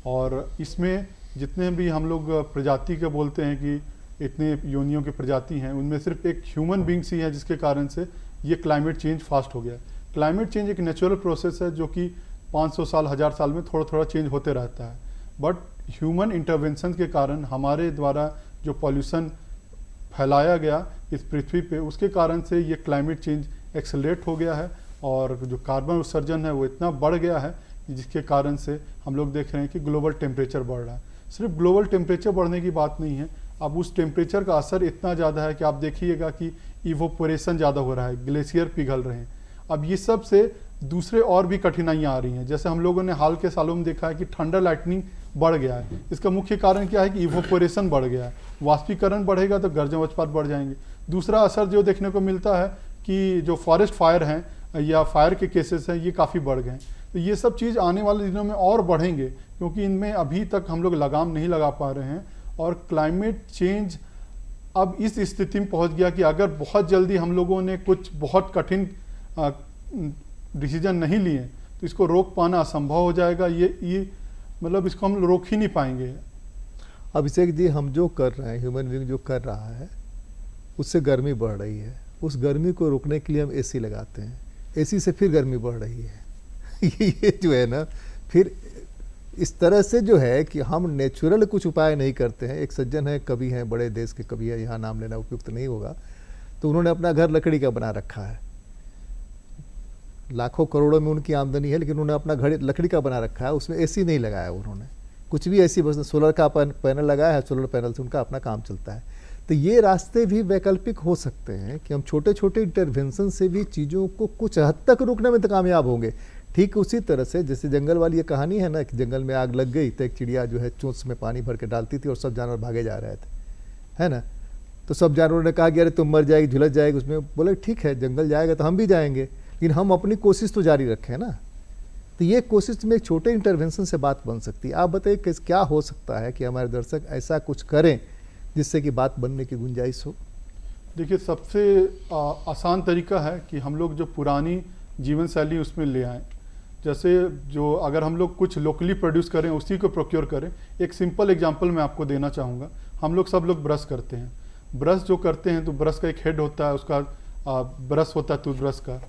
और इसमें जितने भी हम लोग प्रजाति के बोलते हैं कि इतने योनियों की प्रजाति हैं, उनमें सिर्फ एक ह्यूमन बींग्स ही है जिसके कारण से ये क्लाइमेट चेंज फास्ट हो गया। क्लाइमेट चेंज एक नेचुरल प्रोसेस है जो कि 500 साल, 1000 साल में थोड़ा थोड़ा चेंज होते रहता है, बट ह्यूमन इंटरवेंशन के कारण हमारे द्वारा जो पॉल्यूशन फैलाया गया इस पृथ्वी पे, उसके कारण से ये क्लाइमेट चेंज एक्सेलरेट हो गया है और जो कार्बन उत्सर्जन है वो इतना बढ़ गया है जिसके कारण से हम लोग देख रहे हैं कि ग्लोबल टेम्परेचर बढ़ रहा है। सिर्फ ग्लोबल टेम्परेचर बढ़ने की बात नहीं है, अब उस टेम्परेचर का असर इतना ज़्यादा है कि आप देखिएगा कि इवोपोरेशन ज़्यादा हो रहा है, ग्लेशियर पिघल रहे हैं। अब ये सब से दूसरे और भी कठिनाइयाँ आ रही हैं। जैसे हम लोगों ने हाल के सालों में देखा है कि थंडर लाइटनिंग बढ़ गया है। इसका मुख्य कारण क्या है कि इवोपोरेशन बढ़ गया है। वाष्पीकरण बढ़ेगा तो गर्जन वज्रपात बढ़ जाएंगे। दूसरा असर जो देखने को मिलता है कि जो फॉरेस्ट फायर हैं या फायर के केसेस हैं, ये काफ़ी बढ़ गए हैं। तो ये सब चीज़ आने वाले दिनों में और बढ़ेंगे, क्योंकि इनमें अभी तक हम लोग लगाम नहीं लगा पा रहे हैं। और क्लाइमेट चेंज अब इस स्थिति में पहुंच गया कि अगर बहुत जल्दी हम लोगों ने कुछ बहुत कठिन डिसीजन नहीं लिए तो इसको रोक पाना असंभव हो जाएगा। ये मतलब इसको हम रोक ही नहीं पाएंगे। अभिषेक जी, हम जो कर रहे हैं, ह्यूमन बीइंग जो कर रहा है, उससे गर्मी बढ़ रही है। उस गर्मी को रोकने के लिए हम एसी लगाते हैं, एसी से फिर गर्मी बढ़ रही है। ये जो है ना, फिर इस तरह से जो है कि हम नेचुरल कुछ उपाय नहीं करते हैं। एक सज्जन है, कवि हैं, बड़े देश के कवि है, यहाँ नाम लेना उपयुक्त नहीं होगा, तो उन्होंने अपना घर लकड़ी का बना रखा है। लाखों करोड़ों में उनकी आमदनी है, लेकिन उन्होंने अपना घर लकड़ी का बना रखा है, उसमें एसी नहीं लगाया उन्होंने, कुछ भी ऐसी बस सोलर का पैनल लगाया है, सोलर पैनल से उनका अपना काम चलता है। तो ये रास्ते भी वैकल्पिक हो सकते हैं कि हम छोटे छोटे इंटरवेंशन से भी चीज़ों को कुछ हद तक रोकने में तो कामयाब होंगे। ठीक उसी तरह से जैसे जंगल वाली ये कहानी है ना कि जंगल में आग लग गई तो एक चिड़िया जो है चोंच में पानी भर के डालती थी और सब जानवर भागे जा रहे थे, है ना। तो सब जानवरों ने कहा कि अरे तुम मर जाएगी, झुलस जाएगी। उसमें बोले ठीक है, जंगल जाएगा तो हम भी जाएंगे, लेकिन हम अपनी कोशिश तो जारी रखें ना। तो ये कोशिश में एक छोटे इंटरवेंशन से बात बन सकती है। आप बताइए कि क्या हो सकता है कि हमारे दर्शक ऐसा कुछ करें जिससे कि बात बनने की गुंजाइश हो? देखिए, सबसे आसान तरीका है कि हम लोग जो पुरानी जीवन शैली उसमें ले आएँ। जैसे जो अगर हम लोग कुछ लोकली प्रोड्यूस करें, उसी को प्रोक्योर करें। एक सिंपल एग्जांपल मैं आपको देना चाहूँगा। हम लोग सब लोग ब्रश करते हैं। ब्रश जो करते हैं तो ब्रश का एक हेड होता है, उसका ब्रश होता है टूथब्रश का।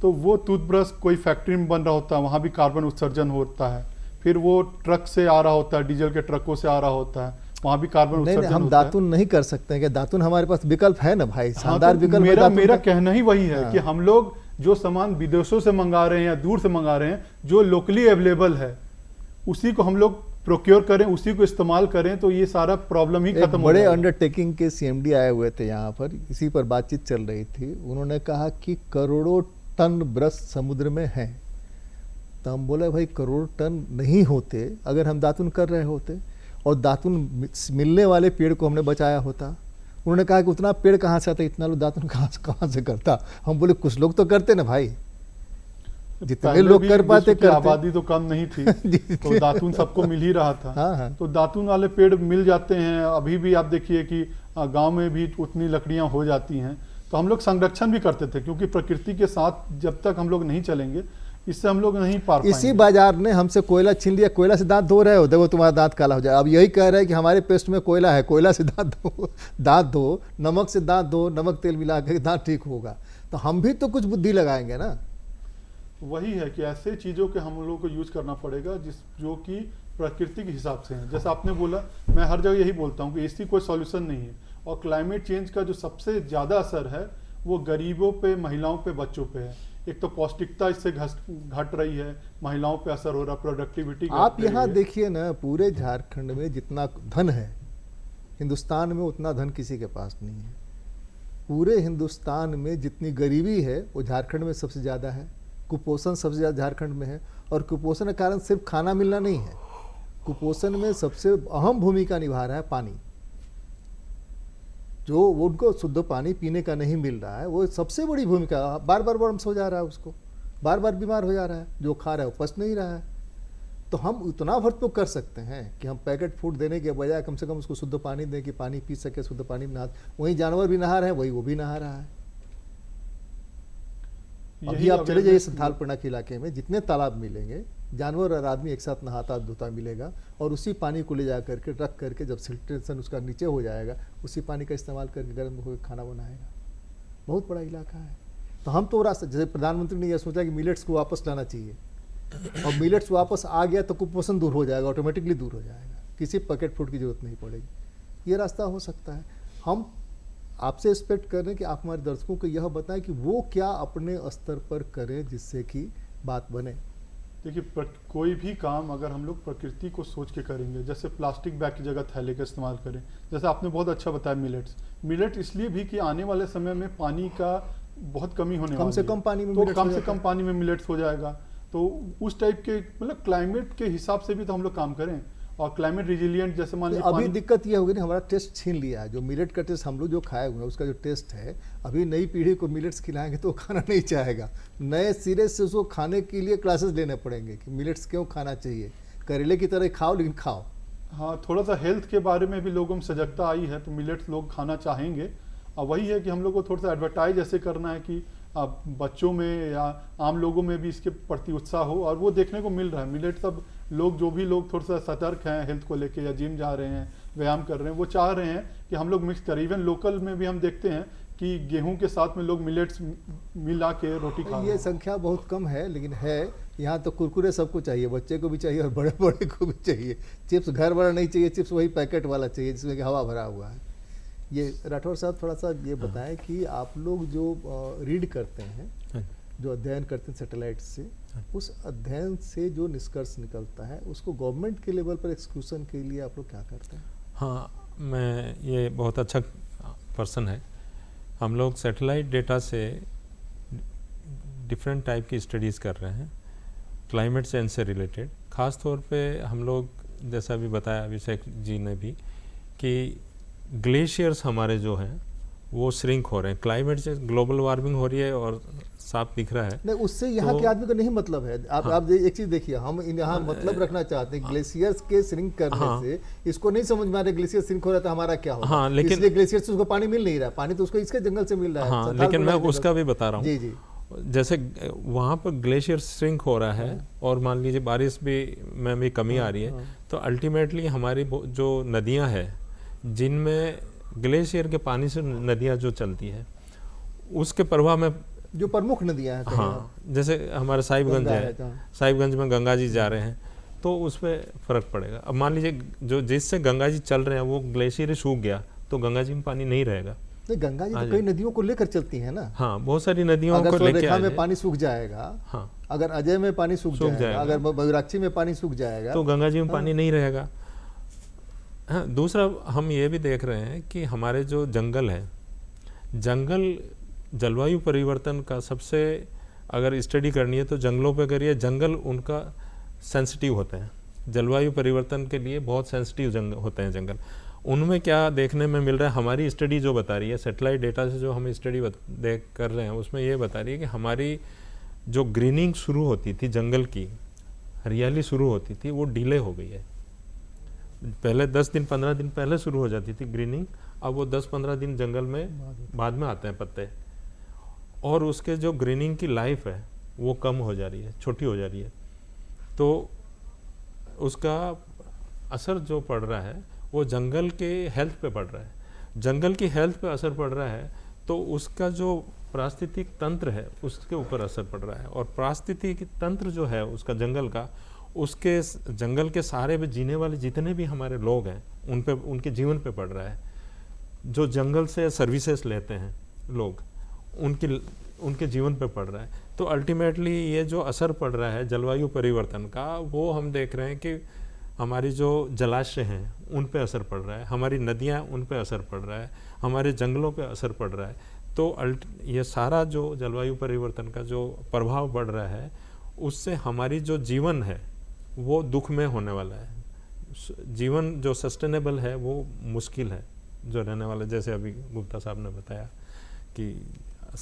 तो वो टूथब्रश कोई फैक्ट्री में बन रहा होता है, वहाँ भी कार्बन उत्सर्जन होता है। फिर वो ट्रक से आ रहा होता है, डीजल के ट्रकों से आ रहा होता है, वहाँ भी कार्बन उत्सर्जन होता है। हम दातुन नहीं कर सकते हैं क्या? दातुन हमारे पास विकल्प है ना भाई, शानदार विकल्प। मेरा कहना ही वही है कि हम लोग जो सामान विदेशों से मंगा रहे हैं या दूर से मंगा रहे हैं, जो लोकली अवेलेबल है उसी को हम लोग प्रोक्योर करें, उसी को इस्तेमाल करें, तो ये सारा प्रॉब्लम ही खत्म हो बड़े जाएगा। अंडरटेकिंग के सीएमडी आए हुए थे यहाँ पर, इसी पर बातचीत चल रही थी। उन्होंने कहा कि करोड़ों टन ब्रश समुद्र में हैं। तो हम बोले भाई करोड़ टन नहीं होते अगर हम दातुन कर रहे होते और दातुन मिलने वाले पेड़ को हमने बचाया होता। उन्होंने कहा कि उतना पेड़ कहाँ से आता, इतना लोग दातुन कहाँ से करता। हम बोले कुछ लोग तो करते ना भाई, जितने लोग कर पाते करते। आबादी तो कम नहीं थी तो दातुन सबको मिल ही रहा था। हाँ। तो दातुन वाले पेड़ मिल जाते हैं। अभी भी आप देखिए कि गांव में भी उतनी लकड़ियां हो जाती हैं। तो हम लोग संरक्षण भी करते थे, क्योंकि प्रकृति के साथ जब तक हम लोग नहीं चलेंगे, इससे हम लोग नहीं पार पाएंगे। इसी बाजार ने हमसे कोयला छीन लिया। कोयला से दांत धो रहे हो, देखो तुम्हारा दांत काला हो जाए। अब यही कह रहे हैं कि हमारे पेस्ट में कोयला है, कोयला से दांत धो, नमक से दांत धो, नमक तेल मिला के दांत ठीक होगा। तो हम भी तो कुछ बुद्धि लगाएंगे ना। वही है कि ऐसे चीज़ों के हम लोगों को यूज करना पड़ेगा जो कि प्रकृति के हिसाब से हैं। जैसे आपने बोला, मैं हर जगह यही बोलता हूँ कि इसकी कोई सॉल्यूशन नहीं है। और क्लाइमेट चेंज का जो सबसे ज़्यादा असर है वो गरीबों पे, महिलाओं पे, बच्चों पे है। एक तो पौष्टिकता इससे घट रही है, महिलाओं पे असर हो रहा, प्रोडक्टिविटी। आप यहाँ देखिए ना, पूरे झारखंड में जितना धन है हिंदुस्तान में, उतना धन किसी के पास नहीं है। पूरे हिंदुस्तान में जितनी गरीबी है वो झारखंड में सबसे ज़्यादा है, कुपोषण सबसे ज़्यादा झारखंड में है। और कुपोषण का कारण सिर्फ खाना मिलना नहीं है, कुपोषण में सबसे अहम भूमिका निभा रहा है पानी। जो उनको शुद्ध पानी पीने का नहीं मिल रहा है वो सबसे बड़ी भूमिका, बार बार वर्म्स हो जा रहा है, उसको बार बार बीमार हो जा रहा है, जो खा रहा है वो पच नहीं रहा है। तो हम इतना भरपूर कर सकते हैं कि हम पैकेट फूड देने के बजाय कम से कम उसको शुद्ध पानी दें कि पानी पी सके, शुद्ध पानी में नहा। वहीं जानवर भी नहा रहे हैं, वही वो भी नहा रहा है। अभी आप चले जाइए संथालपना के इलाके में, जितने तालाब मिलेंगे जानवर और आदमी एक साथ नहाता धोता मिलेगा, और उसी पानी को ले जा करके रख करके जब सिल्ट्रेशन उसका नीचे हो जाएगा उसी पानी का इस्तेमाल करके गर्म होकर खाना बनाएगा। बहुत बड़ा इलाका है। तो हम तो रास्ता, जैसे प्रधानमंत्री ने यह सोचा कि मिलेट्स को वापस लाना चाहिए, और मिलेट्स वापस आ गया तो कुपोषण दूर हो जाएगा, ऑटोमेटिकली दूर हो जाएगा, किसी पैकेट फूड की जरूरत नहीं पड़ेगी। ये रास्ता हो सकता है। हम आपसे एक्सपेक्ट कर रहे हैं कि आप हमारे दर्शकों को यह बताएं कि वो क्या अपने स्तर पर करें जिससे कि बात बने। देखिए, कोई भी काम अगर हम लोग प्रकृति को सोच के करेंगे, जैसे प्लास्टिक बैग की जगह थैले का इस्तेमाल करें, जैसे आपने बहुत अच्छा बताया मिलेट इसलिए भी कि आने वाले समय में पानी का बहुत कमी होने वाली है, कम से कम पानी में तो कम से कम पानी में मिलेट्स हो जाएगा। तो उस टाइप के मतलब क्लाइमेट के हिसाब से भी तो हम लोग काम करें, और क्लाइमेट रिजिलियंट जैसे मान लीजिए अभी दिक्कत यह होगी ना, हमारा टेस्ट छीन लिया है। जो मिलेट का टेस्ट हम लोग जो खाए हुए हैं उसका जो टेस्ट है, अभी नई पीढ़ी को मिलेट्स खिलाएंगे तो खाना नहीं चाहेगा। नए सिरे से उसको खाने के लिए क्लासेस लेने पड़ेंगे कि मिलेट्स क्यों खाना चाहिए, करेले की तरह खाओ लेकिन खाओ। हाँ, थोड़ा सा हेल्थ के बारे में भी लोगों में सजगता आई है, तो मिलेट्स लोग खाना चाहेंगे। और वही है कि हम लोग को थोड़ा सा एडवर्टाइज ऐसे करना है कि बच्चों में या आम लोगों में भी इसके प्रति उत्साह हो, और वो देखने को मिल रहा है। मिलेट सब लोग, जो भी लोग थोड़ा सा सतर्क हैं हेल्थ को लेके या जिम जा रहे हैं, व्यायाम कर रहे हैं, वो चाह रहे हैं कि हम लोग मिक्स करें। इवन लोकल में भी हम देखते हैं कि गेहूं के साथ में लोग मिलेट्स मिला के रोटी खा रहे हैं। ये संख्या बहुत कम है, लेकिन है। यहाँ तो कुरकुरे सबको चाहिए, बच्चे को भी चाहिए और बड़े बड़े को भी चाहिए। चिप्स घर वाला नहीं चाहिए, चिप्स वही पैकेट वाला चाहिए जिसमें कि हवा भरा हुआ है। ये राठौर साहब थोड़ा सा ये बताएं कि आप लोग जो रीड करते हैं, जो अध्ययन करते हैं सैटेलाइट से, उस अध्ययन से जो निष्कर्ष निकलता है उसको गवर्नमेंट के लेवल पर एक्सक्लूजन के लिए आप लोग क्या करते हैं? हाँ, ये बहुत अच्छा पर्सन है। हम लोग सैटेलाइट डेटा से डिफरेंट टाइप की स्टडीज़ कर रहे हैं क्लाइमेट चेंज से रिलेटेड। ख़ास तौर पे हम लोग, जैसा अभी बताया अभिषेक जी ने भी, कि ग्लेशियर्स हमारे जो हैं वो श्रिंक हो रहे हैं। क्लाइमेट से ग्लोबल वार्मिंग हो रही है और साफ दिख रहा है। नहीं, उससे यहाँ के आदमी को नहीं मतलब है। आप एक चीज देखिए, हम यहाँ मतलब रखना चाहते हैं ग्लेशियर्स के श्रिंक करने से। इसको नहीं समझ में आ रहा ग्लेशियर श्रिंक हो रहा था हमारा क्या होगा। लेकिन इसलिए ग्लेशियर से उसको पानी मिल नहीं रहा, पानी तो उसको इसके जंगल से मिल रहा है। लेकिन मैं उसका भी बता रहा हूँ। जी जी, जैसे वहाँ पर ग्लेशियर श्रिंक हो रहा है और मान लीजिए बारिश में भी कमी आ रही है, तो अल्टीमेटली हमारी जो नदियाँ हैं जिनमें ग्लेशियर के पानी से नदियाँ जो चलती है, उसके प्रभाव में जो प्रमुख नदियाँ हैं, हाँ, जैसे हमारे साहिबगंज है, साहिबगंज में गंगा जी जा रहे हैं, तो उस पर फर्क पड़ेगा। अब मान लीजिए जो जिससे गंगा जी चल रहे हैं वो ग्लेशियर सूख गया तो गंगा जी में पानी नहीं रहेगा। नहीं, गंगा जी तो कई नदियों को लेकर चलती है ना। हाँ, बहुत सारी नदियों को लेकर रेखा में पानी सूख जाएगा, हाँ, अगर अजय में पानी सूख जाएगा, अगर मयूराक्षी में पानी सूख जाएगा तो गंगा जी में पानी नहीं रहेगा। हाँ, दूसरा हम ये भी देख रहे हैं कि हमारे जो जंगल है, जंगल जलवायु परिवर्तन का सबसे अगर स्टडी करनी है तो जंगलों पे करिए। जंगल उनका सेंसिटिव होते हैं, जलवायु परिवर्तन के लिए बहुत सेंसिटिव होते हैं जंगल। उनमें क्या देखने में मिल रहा है, हमारी स्टडी जो बता रही है, सैटेलाइट डेटा से जो हम स्टडी देख कर रहे हैं, उसमें ये बता रही है कि हमारी जो ग्रीनिंग शुरू होती थी, जंगल की हरियाली शुरू होती थी, वो डिले हो गई है। पहले 10 दिन 15 दिन पहले शुरू हो जाती थी ग्रीनिंग, अब वो 10-15 दिन जंगल में बाद में आते हैं पत्ते, और उसके जो ग्रीनिंग की लाइफ है वो कम हो जा रही है, छोटी हो जा रही है। तो उसका असर जो पड़ रहा है वो जंगल के हेल्थ पे पड़ रहा है। जंगल की हेल्थ पे असर पड़ रहा है तो उसका जो पारिस्थितिक तंत्र है उसके ऊपर असर पड़ रहा है, और पारिस्थितिक तंत्र जो है उसका जंगल का, उसके जंगल के सहारे पे जीने वाले जितने भी हमारे लोग हैं उन पे, उनके जीवन पे पड़ रहा है। जो जंगल से सर्विसेज लेते हैं लोग, उनके जीवन पे पड़ रहा है। तो अल्टीमेटली ये जो असर पड़ रहा है जलवायु परिवर्तन का, वो हम देख रहे हैं कि हमारी जो जलाशय हैं उन पे असर पड़ रहा है, हमारी नदियाँ उन पे असर पड़ रहा है, हमारे जंगलों पे असर पड़ रहा है। तो ये सारा जो जलवायु परिवर्तन का जो प्रभाव बढ़ रहा है उससे हमारी जो जीवन है वो दुख में होने वाला है। जीवन जो सस्टेनेबल है वो मुश्किल है जो रहने वाला, जैसे अभी गुप्ता साहब ने बताया कि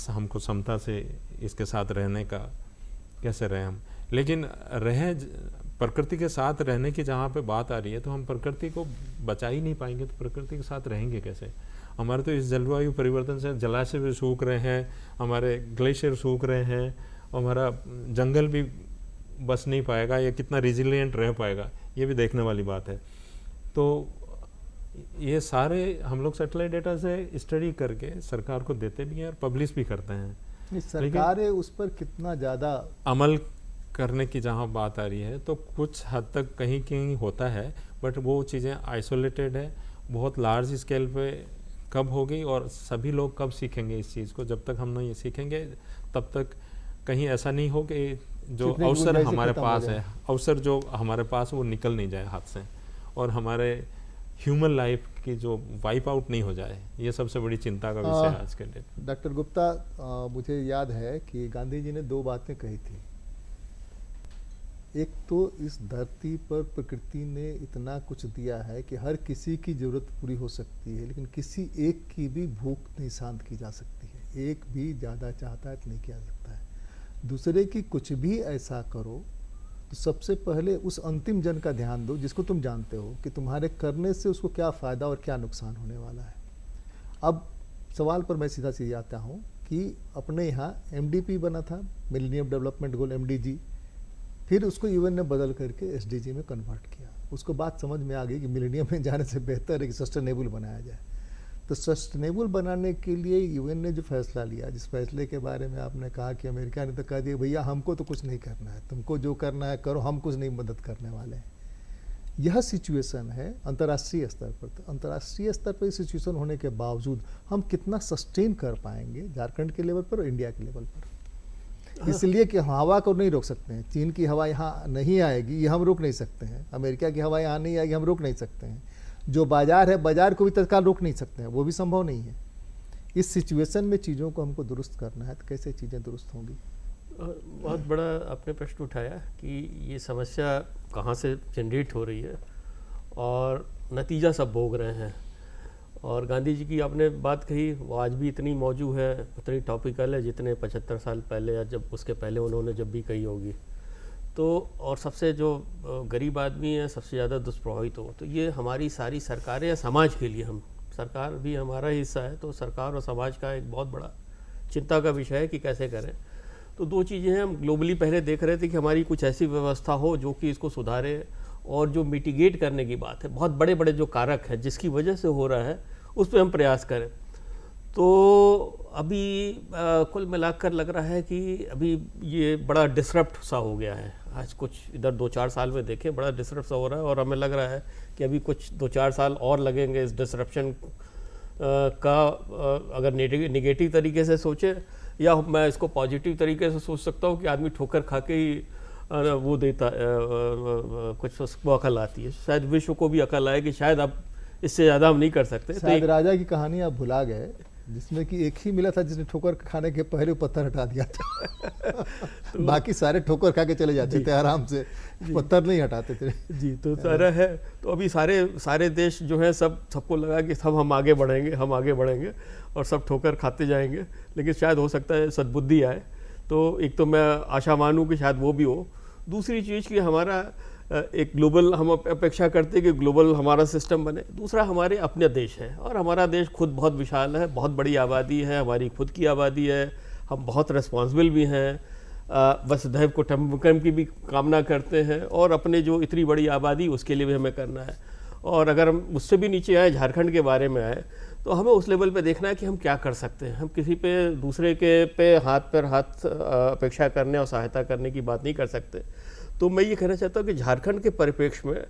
हमको समता से इसके साथ रहने का कैसे रहे हम, लेकिन प्रकृति के साथ रहने की जहाँ पे बात आ रही है तो हम प्रकृति को बचा ही नहीं पाएंगे तो प्रकृति के साथ रहेंगे कैसे। हमारे तो इस जलवायु परिवर्तन से जलाशय भी सूख रहे हैं, हमारे ग्लेशियर सूख रहे हैं, हमारा जंगल भी बस नहीं पाएगा, ये कितना रिजिलियंट रह पाएगा ये भी देखने वाली बात है। तो ये सारे हम लोग सैटेलाइट डेटा से स्टडी करके सरकार को देते भी हैं और पब्लिश भी करते हैं। सरकार है उस पर कितना ज़्यादा अमल करने की जहाँ बात आ रही है तो कुछ हद तक कहीं कहीं होता है, बट वो चीज़ें आइसोलेटेड है। बहुत लार्ज स्केल पे कब होगी और सभी लोग कब सीखेंगे इस चीज़ को, जब तक हम नहीं सीखेंगे तब तक कहीं ऐसा नहीं हो कि जो अवसर हमारे पास है, अवसर जो हमारे पास वो निकल नहीं जाए हाथ से और हमारे ह्यूमन लाइफ की जो वाइप आउट नहीं हो जाए। ये सबसे बड़ी चिंता का विषय है आज के डेट। डॉक्टर गुप्ता, मुझे याद है कि गांधी जी ने 2 बातें कही थी। एक तो इस धरती पर प्रकृति ने इतना कुछ दिया है कि हर किसी की ज़रूरत पूरी हो सकती है, लेकिन किसी एक की भी भूख नहीं शांत की जा सकती है। एक भी ज़्यादा चाहता है तो नहीं किया सकता है। दूसरे की कुछ भी ऐसा करो तो सबसे पहले उस अंतिम जन का ध्यान दो जिसको तुम जानते हो कि तुम्हारे करने से उसको क्या फ़ायदा और क्या नुकसान होने वाला है। अब सवाल पर मैं सीधा सीधा आता हूँ कि अपने यहाँ MDP बना था, मिलेनियम डेवलपमेंट गोल MDG, फिर उसको UN ने बदल करके SDG में कन्वर्ट किया। उसको बात समझ में आ गई कि मिलेनियम में जाने से बेहतर है कि सस्टेनेबल बनाया जाए। तो सस्टेनेबल बनाने के लिए UN ने जो फैसला लिया, जिस फैसले के बारे में आपने कहा कि अमेरिका ने तो कह दिया भैया हमको तो कुछ नहीं करना है, तुमको जो करना है करो, हम कुछ नहीं मदद करने वाले हैं। यह सिचुएशन है अंतर्राष्ट्रीय स्तर पर। तो अंतर्राष्ट्रीय स्तर पर सिचुएशन होने के बावजूद हम कितना सस्टेन कर पाएंगे झारखंड के लेवल पर और इंडिया के लेवल पर? इसलिए कि हवा को नहीं रोक सकते हैं। चीन की हवा यहाँ नहीं आएगी, ये हम रोक नहीं सकते हैं। अमेरिका की हवा यहाँ नहीं आएगी, हम रोक नहीं सकते हैं। जो बाजार है, बाजार को भी तत्काल रोक नहीं सकते हैं, वो भी संभव नहीं है। इस सिचुएशन में चीज़ों को हमको दुरुस्त करना है, तो कैसे चीज़ें दुरुस्त होंगी? बहुत बड़ा आपने प्रश्न उठाया कि ये समस्या कहाँ से जनरेट हो रही है और नतीजा सब भोग रहे हैं। और गांधी जी की आपने बात कही वो आज भी इतनी मौजूद है, उतनी टॉपिकल है जितने 75 साल पहले या जब उसके पहले उन्होंने जब भी कही होगी। तो और सबसे जो गरीब आदमी है सबसे ज़्यादा दुष्प्रभावित हो, तो ये हमारी सारी सरकारें या समाज के लिए, हम सरकार भी हमारा हिस्सा है, तो सरकार और समाज का एक बहुत बड़ा चिंता का विषय है कि कैसे करें। तो 2 चीज़ें हैं। हम ग्लोबली पहले देख रहे थे कि हमारी कुछ ऐसी व्यवस्था हो जो कि इसको सुधारे और जो मिटिगेट करने की बात है, बहुत बड़े बड़े जो कारक हैं जिसकी वजह से हो रहा है उस पर हम प्रयास करें। तो अभी कुल मिलाकर लग रहा है कि अभी ये बड़ा डिसरप्ट सा हो गया है। आज कुछ इधर 2-4 साल में देखें बड़ा डिसरप्ट सा हो रहा है और हमें लग रहा है कि अभी कुछ 2-4 साल और लगेंगे इस डिसरप्शन का। अगर नेगेटिव तरीके से सोचे या मैं इसको पॉजिटिव तरीके से सोच सकता हूँ कि आदमी ठोकर खा के ही वो देता कुछ उसको अकल आती है। शायद विश्व को भी अकल आए कि शायद अब इससे ज़्यादा हम नहीं कर सकते। शायद राजा की कहानी आप भुला गए जिसमें कि एक ही मिला था जिसने ठोकर खाने के पहले पत्थर हटा दिया था। तो बाकी सारे ठोकर खा के चले जाते थे आराम से, पत्थर नहीं हटाते थे। जी, तो सारा है। तो अभी सारे देश जो है सबको लगा कि सब हम आगे बढ़ेंगे और सब ठोकर खाते जाएंगे, लेकिन शायद हो सकता है सद्बुद्धि आए। तो एक तो मैं आशा मानूं कि शायद वो भी हो। दूसरी चीज़ कि हमारा एक ग्लोबल, हम अपेक्षा करते हैं कि ग्लोबल हमारा सिस्टम बने। दूसरा हमारे अपने देश है और हमारा देश खुद बहुत विशाल है, बहुत बड़ी आबादी है, हमारी खुद की आबादी है, हम बहुत रिस्पॉन्सिबल भी हैं, वसुधैव कुटुम्बकम की भी कामना करते हैं और अपने जो इतनी बड़ी आबादी उसके लिए भी हमें करना है। और अगर हम उससे भी नीचे आए, झारखंड के बारे में आए, तो हमें उस लेवल पे देखना है कि हम क्या कर सकते हैं। हम किसी पे दूसरे के पे हाथ पर हाथ अपेक्षा करने और सहायता करने की बात नहीं कर सकते। तो मैं ये कहना चाहता हूँ कि झारखंड के परिप्रेक्ष्य में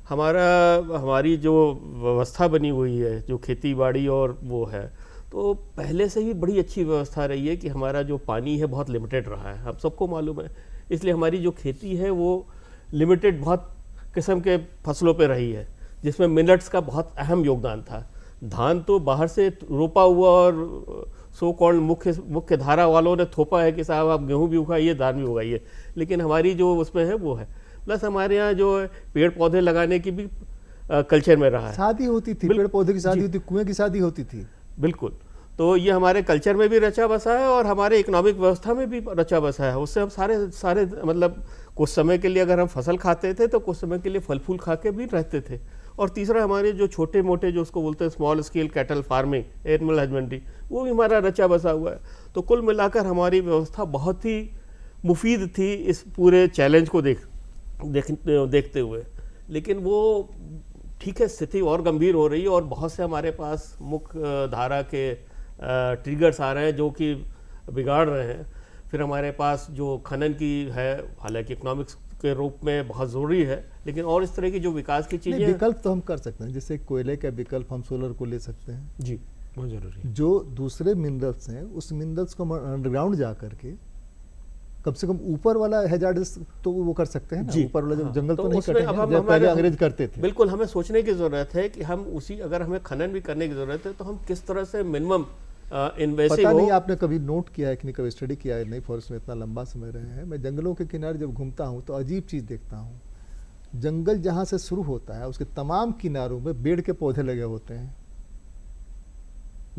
हमारी जो व्यवस्था बनी हुई है, जो खेती बाड़ी और वो है, तो पहले से ही बड़ी अच्छी व्यवस्था रही है कि हमारा जो पानी है बहुत लिमिटेड रहा है, हम सबको मालूम है। इसलिए हमारी जो खेती है वो लिमिटेड बहुत किस्म के फसलों पे रही है, जिसमें मिलेट्स का बहुत अहम योगदान था। धान तो बाहर से रोपा हुआ और सो कॉल्ड मुख्य धारा वालों ने थोपा है कि साहब आप गेहूं भी उगाइए, धान भी उगाइए, लेकिन हमारी जो उसमें है वो है। प्लस हमारे यहाँ जो पेड़ पौधे लगाने की भी कल्चर में रहा है। शादी होती थी, पेड़ पौधे की शादी होती, कुएं की शादी होती थी। बिल्कुल, तो ये हमारे कल्चर में भी रचा बसा है और हमारे इकोनॉमिक व्यवस्था में भी रचा बसा है। उससे हम सारे मतलब कुछ समय के लिए अगर हम फसल खाते थे तो कुछ समय के लिए फल फूल खा के भी रहते थे। और तीसरा हमारे जो छोटे मोटे जो उसको बोलते हैं small scale cattle farming, animal husbandry, वो भी हमारा रचा बसा हुआ है। तो कुल मिलाकर हमारी व्यवस्था बहुत ही मुफीद थी इस पूरे चैलेंज को देखते हुए। लेकिन वो ठीक है, स्थिति और गंभीर हो रही है और बहुत से हमारे पास मुख्य धारा के ट्रिगर्स आ रहे हैं जो कि बिगाड़ रहे हैं। फिर हमारे पास जो खनन की है, हालांकि इकोनॉमिक्स के रूप में बहुत ज़रूरी है, लेकिन और इस तरह की जो विकास की चीज़ें, विकल्प तो हम कर सकते हैं। जैसे कोयले का विकल्प हम सोलर को ले सकते हैं जी, बहुत जरूरी है। जो दूसरे मिनरल्स हैं उस मिनरल्स को अंडरग्राउंड जा करके कम से कम ऊपर वाला हैजार्डस तो वो कर सकते हैं ना, जी, ऊपर वाला जब हाँ, जंगल तो नहीं उसमें कटेंगे अब जब पहले अंग्रेज करते थे। बिल्कुल हमें सोचने की ज़रूरत है कि हम उसी, अगर हमें खनन भी करने की ज़रूरत है तो हम किस तरह से मिनिमम इन्वेसिव पता हो। नहीं आपने कभी नोट किया है कि नहीं, कभी स्टडी किया है नहीं, फॉरेस्ट में इतना लंबा समय रहे हैं। मैं जंगलों के किनारे जब घूमता हूँ तो अजीब चीज़ देखता हूँ। जंगल जहाँ से शुरू होता है उसके तमाम किनारों में बेड़ के पौधे लगे होते हैं,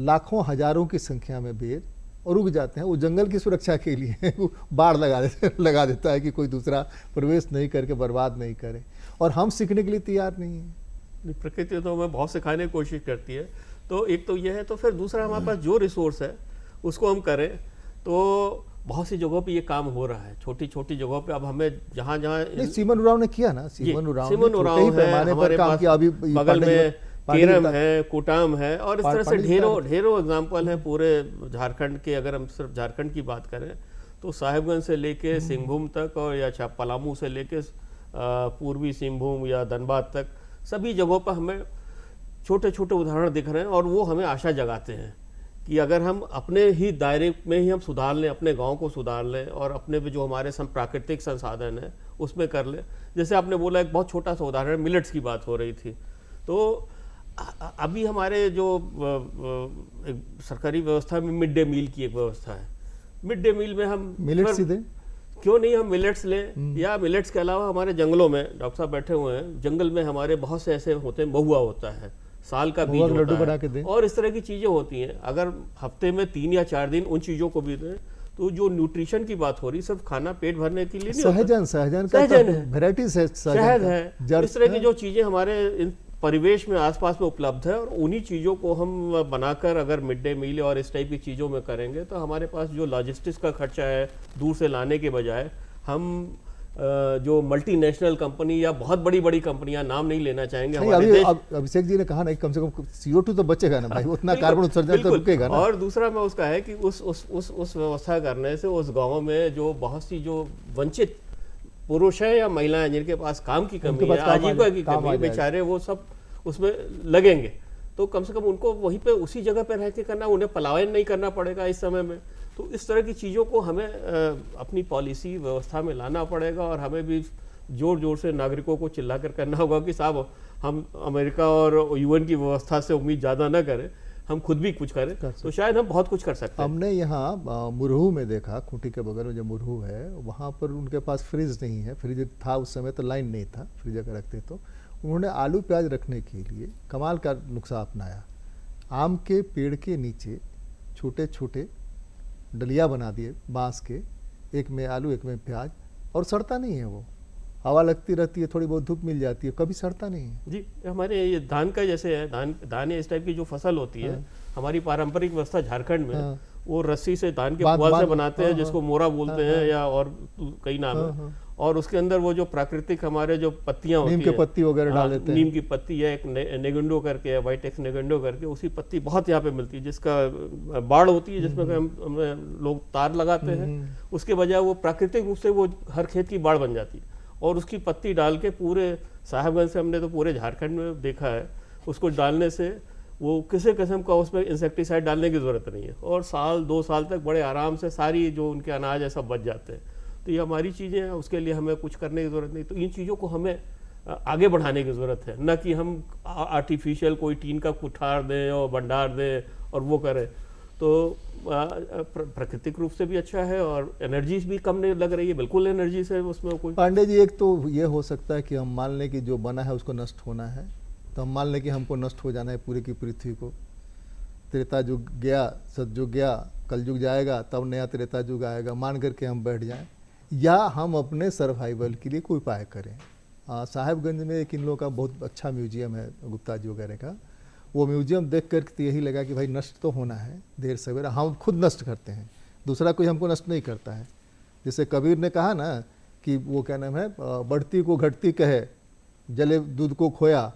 लाखों हजारों की संख्या में बेड़, और उग जाते हैं। वो जंगल की सुरक्षा के लिए वो बाड़ लगा देता है कि कोई दूसरा प्रवेश नहीं करके बर्बाद नहीं करे, और हम सीखने के लिए तैयार नहीं है। प्रकृति तो हमें बहुत सिखाने की कोशिश करती है। तो एक तो ये है, तो फिर दूसरा हमारे पास जो रिसोर्स है उसको हम करें। तो बहुत सी जगहों पे ये काम हो रहा है, छोटी छोटी जगहों पे। अब हमें जहाँ सीमन उरांव ने किया ना, सीमन उरांव ने छोटे ही है, पैमाने पर हमारे काम पास किया। अभी बगल में केरम है, कोटाम है, और इस तरह से ढेरों एग्जाम्पल हैं पूरे झारखंड के। अगर हम सिर्फ झारखंड की बात करें तो साहिबगंज से लेके सिंहभूम तक, और या पलामू से लेके पूर्वी सिंहभूम या धनबाद तक, सभी जगहों पर हमें छोटे छोटे उदाहरण दिख रहे हैं। और वो हमें आशा जगाते हैं कि अगर हम अपने ही दायरे में ही हम सुधार लें, अपने गांव को सुधार लें, और अपने में जो हमारे प्राकृतिक संसाधन है उसमें कर लें। जैसे आपने बोला, एक बहुत छोटा सा उदाहरण, मिलेट्स की बात हो रही थी। तो अभी हमारे जो सरकारी व्यवस्था में मिड डे मील की एक व्यवस्था है। मिड डे मील में हम मिलेट्स ही दें, क्यों नहीं हम मिलेट्स लें, या मिलेट्स के अलावा हमारे जंगलों में, डॉक्टर साहब बैठे हुए हैं, जंगल में हमारे बहुत से ऐसे होते हैं, महुआ होता है, साल का बीज लड्डू होता बना के दें, है, और इस तरह की चीजें होती हैं। अगर हफ्ते में 3 या 4 दिन उन चीजों को भी दें, तो जो न्यूट्रिशन की बात हो रही, सिर्फ खाना पेट भरने के लिए नहीं होता। सहजन है, वैराइटीज है, शहद है, इस तरह की जो चीजें हमारे परिवेश में आसपास में उपलब्ध है, और उन्हीं चीज़ों को हम बनाकर अगर मिड डे मील और इस टाइप की चीज़ों में करेंगे तो हमारे पास जो लॉजिस्टिक्स का खर्चा है दूर से लाने के बजाय, हम जो मल्टीनेशनल कंपनी या बहुत बड़ी बड़ी कंपनियां, नाम नहीं लेना चाहेंगे, हमारे देश। अभिषेक जी ने कहा ना, कम से कम CO2 तो बचेगा ना भाई, उतना कार्बन उत्सर्जन तो रुकेगा ना। और दूसरा मैं उसका है कि उस व्यवस्था करने से उस गाँव में जो बहुत सी जो वंचित पुरुष है या महिलाएं जिनके पास काम की कमी है, आजीविका की कमी है, बेचारे वो सब उसमें लगेंगे। तो कम से कम उनको वहीं पे उसी जगह पे रह के करना, उन्हें पलायन नहीं करना पड़ेगा इस समय में। तो इस तरह की चीज़ों को हमें अपनी पॉलिसी व्यवस्था में लाना पड़ेगा, और हमें भी जोर जोर से नागरिकों को चिल्ला कर करना होगा कि साहब हम अमेरिका और UN की व्यवस्था से उम्मीद ज़्यादा ना करें, हम खुद भी कुछ करें, तो शायद हम बहुत कुछ कर सकते हैं। हमने यहाँ मुरहू में देखा, खूंटी के बगल में जो मुरहू है, वहाँ पर उनके पास फ्रिज नहीं है। फ्रिज था उस समय तो लाइन नहीं था, फ्रिज अगर रखते तो उन्होंने आलू प्याज रखने के लिए कमाल का नुस्खा अपनाया। आम के पेड़ के नीचे छोटे छोटे डलिया बना दिए बांस के, एक में आलू एक में प्याज, और सड़ता नहीं है वो, हवा लगती रहती है, थोड़ी बहुत धूप मिल जाती है, कभी सड़ता नहीं है। जी, हमारे ये धान का जैसे है, धान इस टाइप की जो फसल होती है, हमारी पारंपरिक व्यवस्था झारखंड में, वो रस्सी से धान के पुआल से बनाते हैं, जिसको मोरा बोलते हैं, या और कई नाम है। और उसके अंदर वो जो प्राकृतिक हमारे जो पत्तियां होती हैं, नीम के पत्ती वगैरह डाल देते हैं। नीम की पत्ती है, एक नेगंडो करके है, वाइट एक्स नेगंडो करके, उसी पत्ती बहुत यहाँ पे मिलती है, जिसका बाड़ होती है, जिसमें हम लोग तार लगाते हैं। उसके बजाय वो प्राकृतिक रूप से वो हर खेत की बाड़ बन जाती है, और उसकी पत्ती डाल के पूरे साहिबगंज से हमने तो पूरे झारखंड में देखा है, उसको डालने से वो किसी किस्म का उसमें इंसेक्टिसाइड डालने की ज़रूरत नहीं है, और 1-2 साल तक बड़े आराम से सारी जो उनके अनाज है सब बच जाते हैं। तो ये हमारी चीज़ें हैं, उसके लिए हमें कुछ करने की ज़रूरत नहीं। तो इन चीज़ों को हमें आगे बढ़ाने की ज़रूरत है, न कि हम आर्टिफिशियल कोई टीन का कुठार दें और भंडार दें और वो करें। तो प्राकृतिक रूप से भी अच्छा है और एनर्जी भी कम नहीं लग रही है, बिल्कुल एनर्जी से उसमें कोई। पांडे जी, एक तो ये हो सकता है कि हम मान लें कि जो बना है उसको नष्ट होना है, तो हम मान लें कि हमको नष्ट हो जाना है पूरी की पृथ्वी को। त्रेता युग गया, सतयुग गया, कलयुग जाएगा, तब नया त्रेता युग आएगा, मान करके हम बैठ जाएं, या हम अपने सर्वाइवल के लिए कोई उपाय करें। साहिबगंज में एक इन लोगों का बहुत अच्छा म्यूजियम है, गुप्ता जी वगैरह का। वो म्यूजियम देख कर तो यही लगा कि भाई नष्ट तो होना है देर सवेरा, हम खुद नष्ट करते हैं, दूसरा कोई हमको नष्ट नहीं करता है। जैसे कबीर ने कहा ना कि वो क्या नाम है, बढ़ती को घटती कहे, जले दूध को खोया,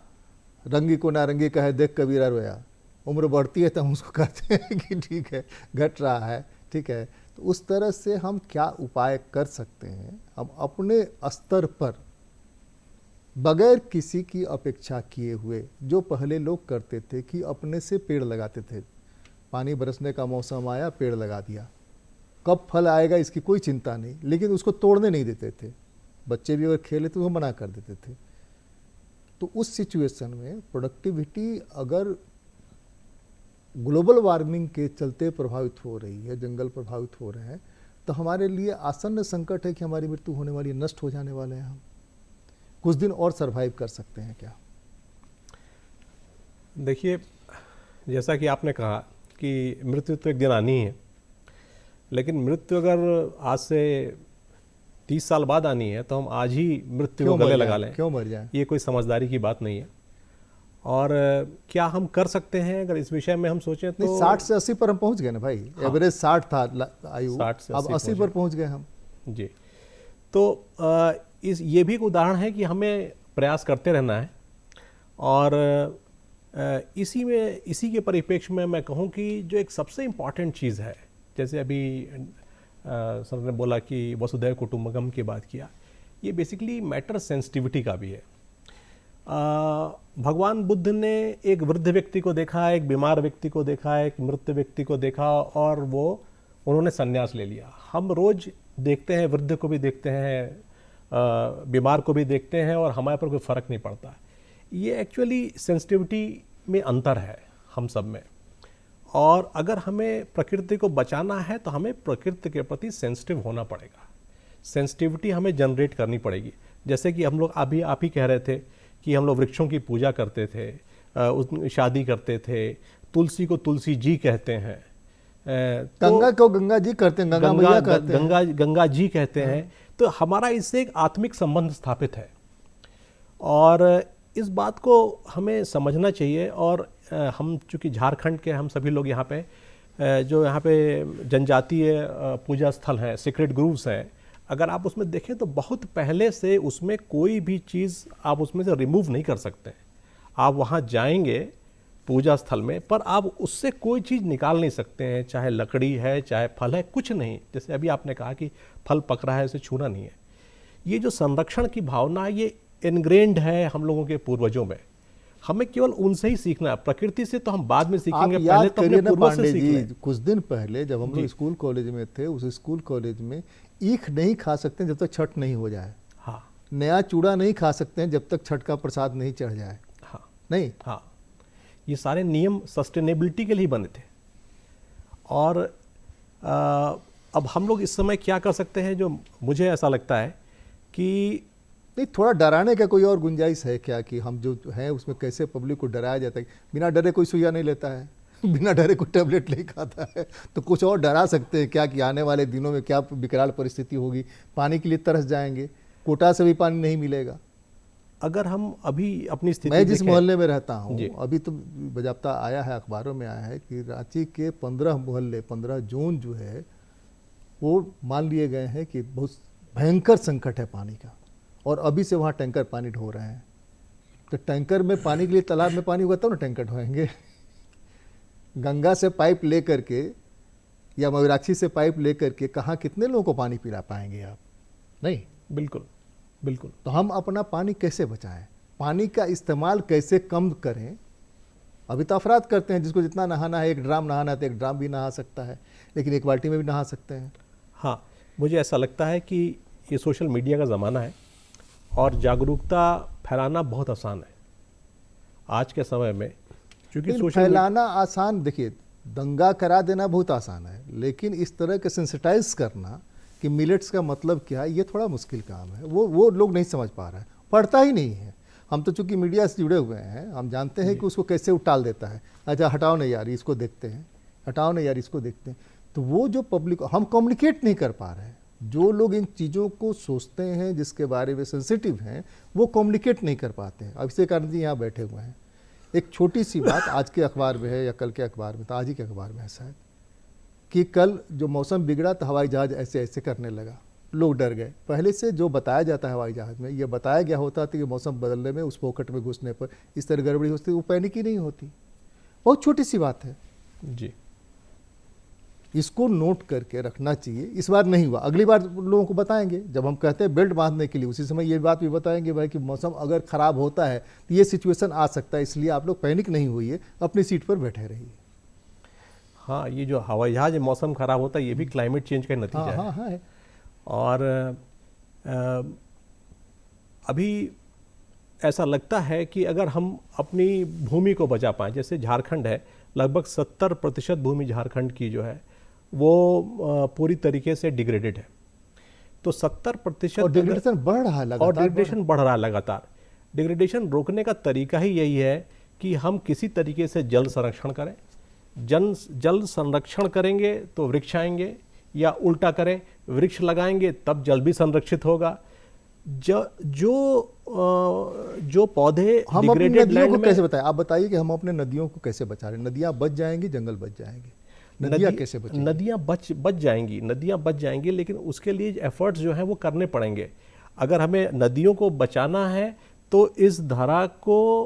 रंगी को नारंगी कहे, देख कबीरा रोया। उम्र बढ़ती है तो हम उसको कहते हैं कि ठीक है घट रहा है, ठीक है। तो उस तरह से हम क्या उपाय कर सकते हैं, हम अपने स्तर पर बगैर किसी की अपेक्षा किए हुए, जो पहले लोग करते थे कि अपने से पेड़ लगाते थे, पानी बरसने का मौसम आया पेड़ लगा दिया, कब फल आएगा इसकी कोई चिंता नहीं, लेकिन उसको तोड़ने नहीं देते थे। बच्चे भी अगर खेले तो वो मना कर देते थे। तो उस सिचुएशन में प्रोडक्टिविटी अगर ग्लोबल वार्मिंग के चलते प्रभावित हो रही है, जंगल प्रभावित हो रहे हैं, तो हमारे लिए आसन्न संकट है कि हमारी मृत्यु होने वाली है, नष्ट हो जाने वाले हैं हम। कुछ दिन और सरवाइव कर सकते हैं क्या? देखिए, जैसा कि आपने कहा कि मृत्यु तो एक दिन आनी है, लेकिन मृत्यु अगर आज से 30 साल बाद आनी है तो हम आज ही मृत्यु को गले लगा लें, क्यों मर जाए? ये कोई समझदारी की बात नहीं है। और क्या हम कर सकते हैं अगर इस विषय में हम सोचें तो 60 से 80 पर हम पहुंच गए ना भाई। हाँ, एवरेज 60 था आयु, 60 से अब 80 पर पहुंच गए हम जी। तो ये भी एक उदाहरण है कि हमें प्रयास करते रहना है। और इसी के परिप्रेक्ष्य में मैं कहूँ कि जो एक सबसे इम्पॉर्टेंट चीज़ है, जैसे अभी सर ने बोला कि वसुधैव कुटुंबकम की बात किया, ये बेसिकली मैटर सेंसिटिविटी का भी है। भगवान बुद्ध ने एक वृद्ध व्यक्ति को देखा, एक बीमार व्यक्ति को देखा, एक मृत व्यक्ति को देखा और उन्होंने संन्यास ले लिया। हम रोज देखते हैं, वृद्ध को भी देखते हैं, बीमार को भी देखते हैं और हमारे पर कोई फ़र्क नहीं पड़ता। ये एक्चुअली सेंसिटिविटी में अंतर है हम सब में। और अगर हमें प्रकृति को बचाना है तो हमें प्रकृति के प्रति सेंसिटिव होना पड़ेगा, सेंसिटिविटी हमें जनरेट करनी पड़ेगी। जैसे कि हम लोग अभी आप ही कह रहे थे कि हम लोग वृक्षों की पूजा करते थे, शादी करते थे, तुलसी को तुलसी जी कहते हैं, गंगा को गंगा जी करते हैं, गंगा मैया कहते हैं, गंगा जी कहते हैं। तो हमारा इससे एक आत्मिक संबंध स्थापित है और इस बात को हमें समझना चाहिए। और हम चूँकि झारखंड के हम सभी लोग यहाँ पे जो यहाँ पे जनजातीय पूजा स्थल हैं, सीक्रेट ग्रूव्स हैं, अगर आप उसमें देखें तो बहुत पहले से उसमें कोई भी चीज़ आप उसमें से रिमूव नहीं कर सकते। आप वहाँ जाएंगे पूजा स्थल में, पर आप उससे कोई चीज़ निकाल नहीं सकते हैं, चाहे लकड़ी है चाहे फल है, कुछ नहीं। जैसे अभी आपने कहा कि फल पक रहा है उसे छूना नहीं है। ये जो संरक्षण की भावना है ये इनग्रेन्ड है हम लोगों के पूर्वजों में, हमें केवल उनसे ही सीखना है। प्रकृति से तो हम बाद में सीखेंगे, पहले तो अपने पूर्वज से सीख लें। कुछ दिन पहले जब हम लोग स्कूल कॉलेज में थे, उस स्कूल कॉलेज में ईख नहीं खा सकते जब तक छठ नहीं हो जाए। हाँ, नया चूड़ा नहीं खा सकते हैं जब तक छठ का प्रसाद नहीं चढ़ जाए। हाँ, नहीं, हाँ, ये सारे नियम सस्टेनेबिलिटी के लिए बने थे। और अब हम लोग इस समय क्या कर सकते हैं, जो मुझे ऐसा लगता है कि नहीं, थोड़ा डराने का कोई और गुंजाइश है क्या कि हम जो हैं उसमें कैसे पब्लिक को डराया जाता है? बिना डरे कोई सुइया नहीं लेता है, बिना डरे कोई टैबलेट नहीं खाता है, तो कुछ और डरा सकते हैं क्या कि आने वाले दिनों में क्या विकराल परिस्थिति होगी, पानी के लिए तरस जाएंगे, कोटा से भी पानी नहीं मिलेगा। अगर हम अभी अपनी स्थिति, मैं जिस मोहल्ले में रहता हूँ, अभी तो बजाबता आया है, अखबारों में आया है कि रांची के 15 मोहल्ले, 15 जोन जो है वो मान लिए गए हैं कि बहुत भयंकर संकट है पानी का, और अभी से वहाँ टैंकर पानी ढो रहे हैं। तो टैंकर में पानी के लिए तालाब में पानी होगा तब ना टैंकर ढोएंगे। गंगा से पाइप ले करके या मयूराक्षी से पाइप ले करके कहाँ कितने लोगों को पानी पिला पाएंगे आप? नहीं, बिल्कुल बिल्कुल। तो हम अपना पानी कैसे बचाएं, पानी का इस्तेमाल कैसे कम करें? अभी तो अफराद करते हैं, जिसको जितना नहाना है, एक ड्राम नहाना है तो एक ड्राम भी नहा सकता है, लेकिन एक बाल्टी में भी नहा सकते हैं। हाँ, मुझे ऐसा लगता है कि ये सोशल मीडिया का ज़माना है और जागरूकता फैलाना बहुत आसान है आज के समय में, क्योंकि सोशल फैलाना आसान। देखिए, दंगा करा देना बहुत आसान है, लेकिन इस तरह के सेंसिटाइज करना कि मिलेट्स का मतलब क्या है, ये थोड़ा मुश्किल काम है। वो लोग नहीं समझ पा रहे हैं, पढ़ता ही नहीं है। हम तो चूंकि मीडिया से जुड़े हुए हैं, हम जानते हैं कि उसको कैसे उटाल देता है। अच्छा हटाओ नहीं यार इसको देखते हैं, हटाओ नहीं यार इसको देखते हैं। तो वो जो पब्लिक, हम कम्युनिकेट नहीं कर पा रहे हैं। जो लोग इन चीज़ों को सोचते हैं, जिसके बारे में सेंसिटिव हैं, वो कम्युनिकेट नहीं कर पाते हैं। अभिषेक आनंद जी यहाँ बैठे हुए हैं, एक छोटी सी बात आज के अखबार में है या कल के अखबार में, तो आज ही के अखबार में है शायद, कि कल जो मौसम बिगड़ा तो हवाई जहाज़ ऐसे ऐसे करने लगा, लोग डर गए। पहले से जो बताया जाता है हवाई जहाज़ में, ये बताया गया होता था कि मौसम बदलने में, उस पॉकेट में घुसने पर इस तरह गड़बड़ी होती, वो पैनिक ही नहीं होती। बहुत छोटी सी बात है जी। इसको नोट करके रखना चाहिए। इस बार नहीं हुआ, अगली बार लोगों को बताएंगे। जब हम कहते हैं बेल्ट बांधने के लिए, उसी समय ये बात भी बताएंगे भाई कि मौसम अगर ख़राब होता है तो ये सिचुएशन आ सकता है, इसलिए आप लोग पैनिक नहीं होइए, अपनी सीट पर बैठे रहिए। हाँ, ये जो हवाई जहाज मौसम खराब होता है ये भी क्लाइमेट चेंज का नतीजा है। और अभी ऐसा लगता है कि अगर हम अपनी भूमि को बचा पाएँ, जैसे झारखंड है, लगभग 70% भूमि झारखंड की जो है वो पूरी तरीके से डिग्रेडेड है। तो 70% और डिग्रेडेशन बढ़ रहा है लगातार, और डिग्रेडेशन बढ़ रहा है लगातार। डिग्रेडेशन रोकने का तरीका ही यही है कि हम किसी तरीके से जल संरक्षण करें। जल संरक्षण करेंगे तो वृक्ष आएंगे, या उल्टा करें, वृक्ष लगाएंगे तब जल भी संरक्षित होगा। जो पौधे हम अपनी नदियों को कैसे बताएं? आप बताइए कि हम अपने नदियों को कैसे बचा रहे हैं? नदियाँ बच जाएंगी, जंगल बच जाएंगे, नदियाँ कैसे बचेंगी? नदियाँ बच जाएंगी, लेकिन उसके लिए एफर्ट्स जो हैं वो करने पड़ेंगे। अगर हमें नदियों को बचाना है तो इस धारा को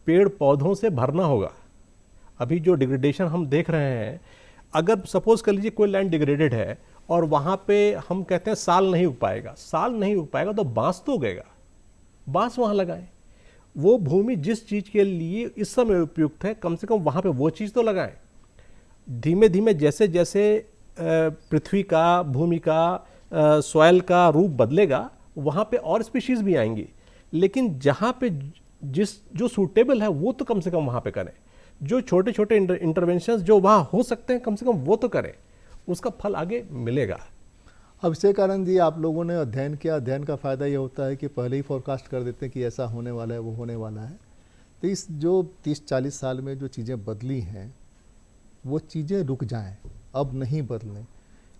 पेड़ पौधों से भरना होगा। अभी जो डिग्रेडेशन हम देख रहे हैं, अगर सपोज कर लीजिए कोई लैंड डिग्रेडेड है और वहाँ पे हम कहते हैं साल नहीं उग पाएगा तो बांस तो उगेगा, बांस वहाँ लगाएं। वो भूमि जिस चीज़ के लिए इस समय उपयुक्त है, कम से कम वहाँ पे वो चीज़ तो लगाएं। धीमे धीमे जैसे जैसे पृथ्वी का, भूमि का, सॉइल का रूप बदलेगा, वहाँ पे और स्पीशीज़ भी आएंगी। लेकिन जहाँ पे जो सूटेबल है वो तो कम से कम वहाँ पे करें। जो छोटे छोटे इंटरवेंशंस जो वहाँ हो सकते हैं, कम से कम वो तो करें, उसका फल आगे मिलेगा। अभिषेक आनंद जी, आप लोगों ने अध्ययन किया, अध्ययन का फ़ायदा ये होता है कि पहले ही फोरकास्ट कर देते हैं कि ऐसा होने वाला है, वो होने वाला है। तो इस जो 30-40 साल में जो चीज़ें बदली हैं, वो चीज़ें रुक जाएं, अब नहीं बदलें,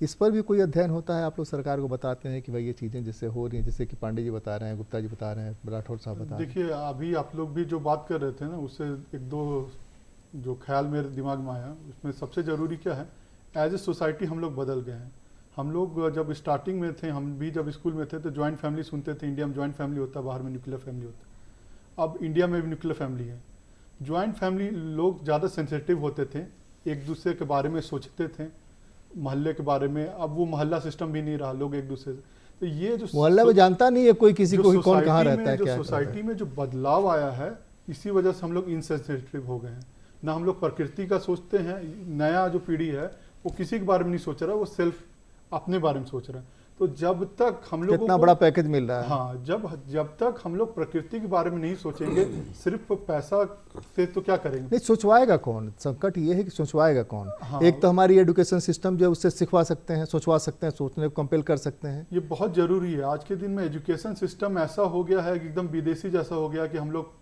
इस पर भी कोई अध्ययन होता है? आप लोग सरकार को बताते हैं कि भाई ये चीज़ें जिससे हो रही हैं, जैसे कि पांडे जी बता रहे हैं, गुप्ता जी बता रहे हैं, राठौर साहब बता रहे हैं। देखिए, अभी आप लोग भी जो बात कर रहे थे ना, उससे एक दो जो ख्याल मेरे दिमाग में आया, उसमें सबसे ज़रूरी क्या है, एज ए सोसाइटी हम लोग बदल गए हैं। हम लोग जब स्टार्टिंग में थे, हम भी जब स्कूल में थे तो जॉइंट फैमिली सुनते थे। इंडिया में जॉइंट फैमिली होता है, बाहर में न्यूक्लियर फैमिली होता है। अब इंडिया में भी न्यूक्लियर फैमिली है। जॉइंट फैमिली लोग ज़्यादा सेंसिटिव होते थे, एक दूसरे के बारे में सोचते थे, मोहल्ले के बारे में। अब वो मोहल्ला सिस्टम भी नहीं रहा, लोग एक दूसरे से। तो ये जो मोहल्ला में जानता नहीं है कोई किसी को, कौन कहाँ रहता है, जो क्या सोसाइटी में जो बदलाव आया है, इसी वजह से हम लोग इनसेंसिटिव हो गए हैं। ना हम लोग प्रकृति का सोचते हैं। नया जो पीढ़ी है वो किसी के बारे में नहीं सोच रहा, वो सिर्फ अपने बारे में सोच रहा है। तो जब तक हम लोग कितना बड़ा पैकेज मिल रहा है। हाँ, जब तक हम लोग प्रकृति के बारे में नहीं सोचेंगे, सिर्फ पैसा से तो क्या करेंगे? नहीं, सोचवाएगा कौन? संकट ये है कि सोचवाएगा कौन? हाँ, एक तो हमारी एजुकेशन सिस्टम जो है उससे सिखवा सकते हैं, सोचवा सकते हैं, सोचने को कंपेल कर सकते हैं। ये बहुत जरूरी है। आज के दिन में एजुकेशन सिस्टम ऐसा हो गया है कि एकदम विदेशी जैसा हो गया कि हम लोग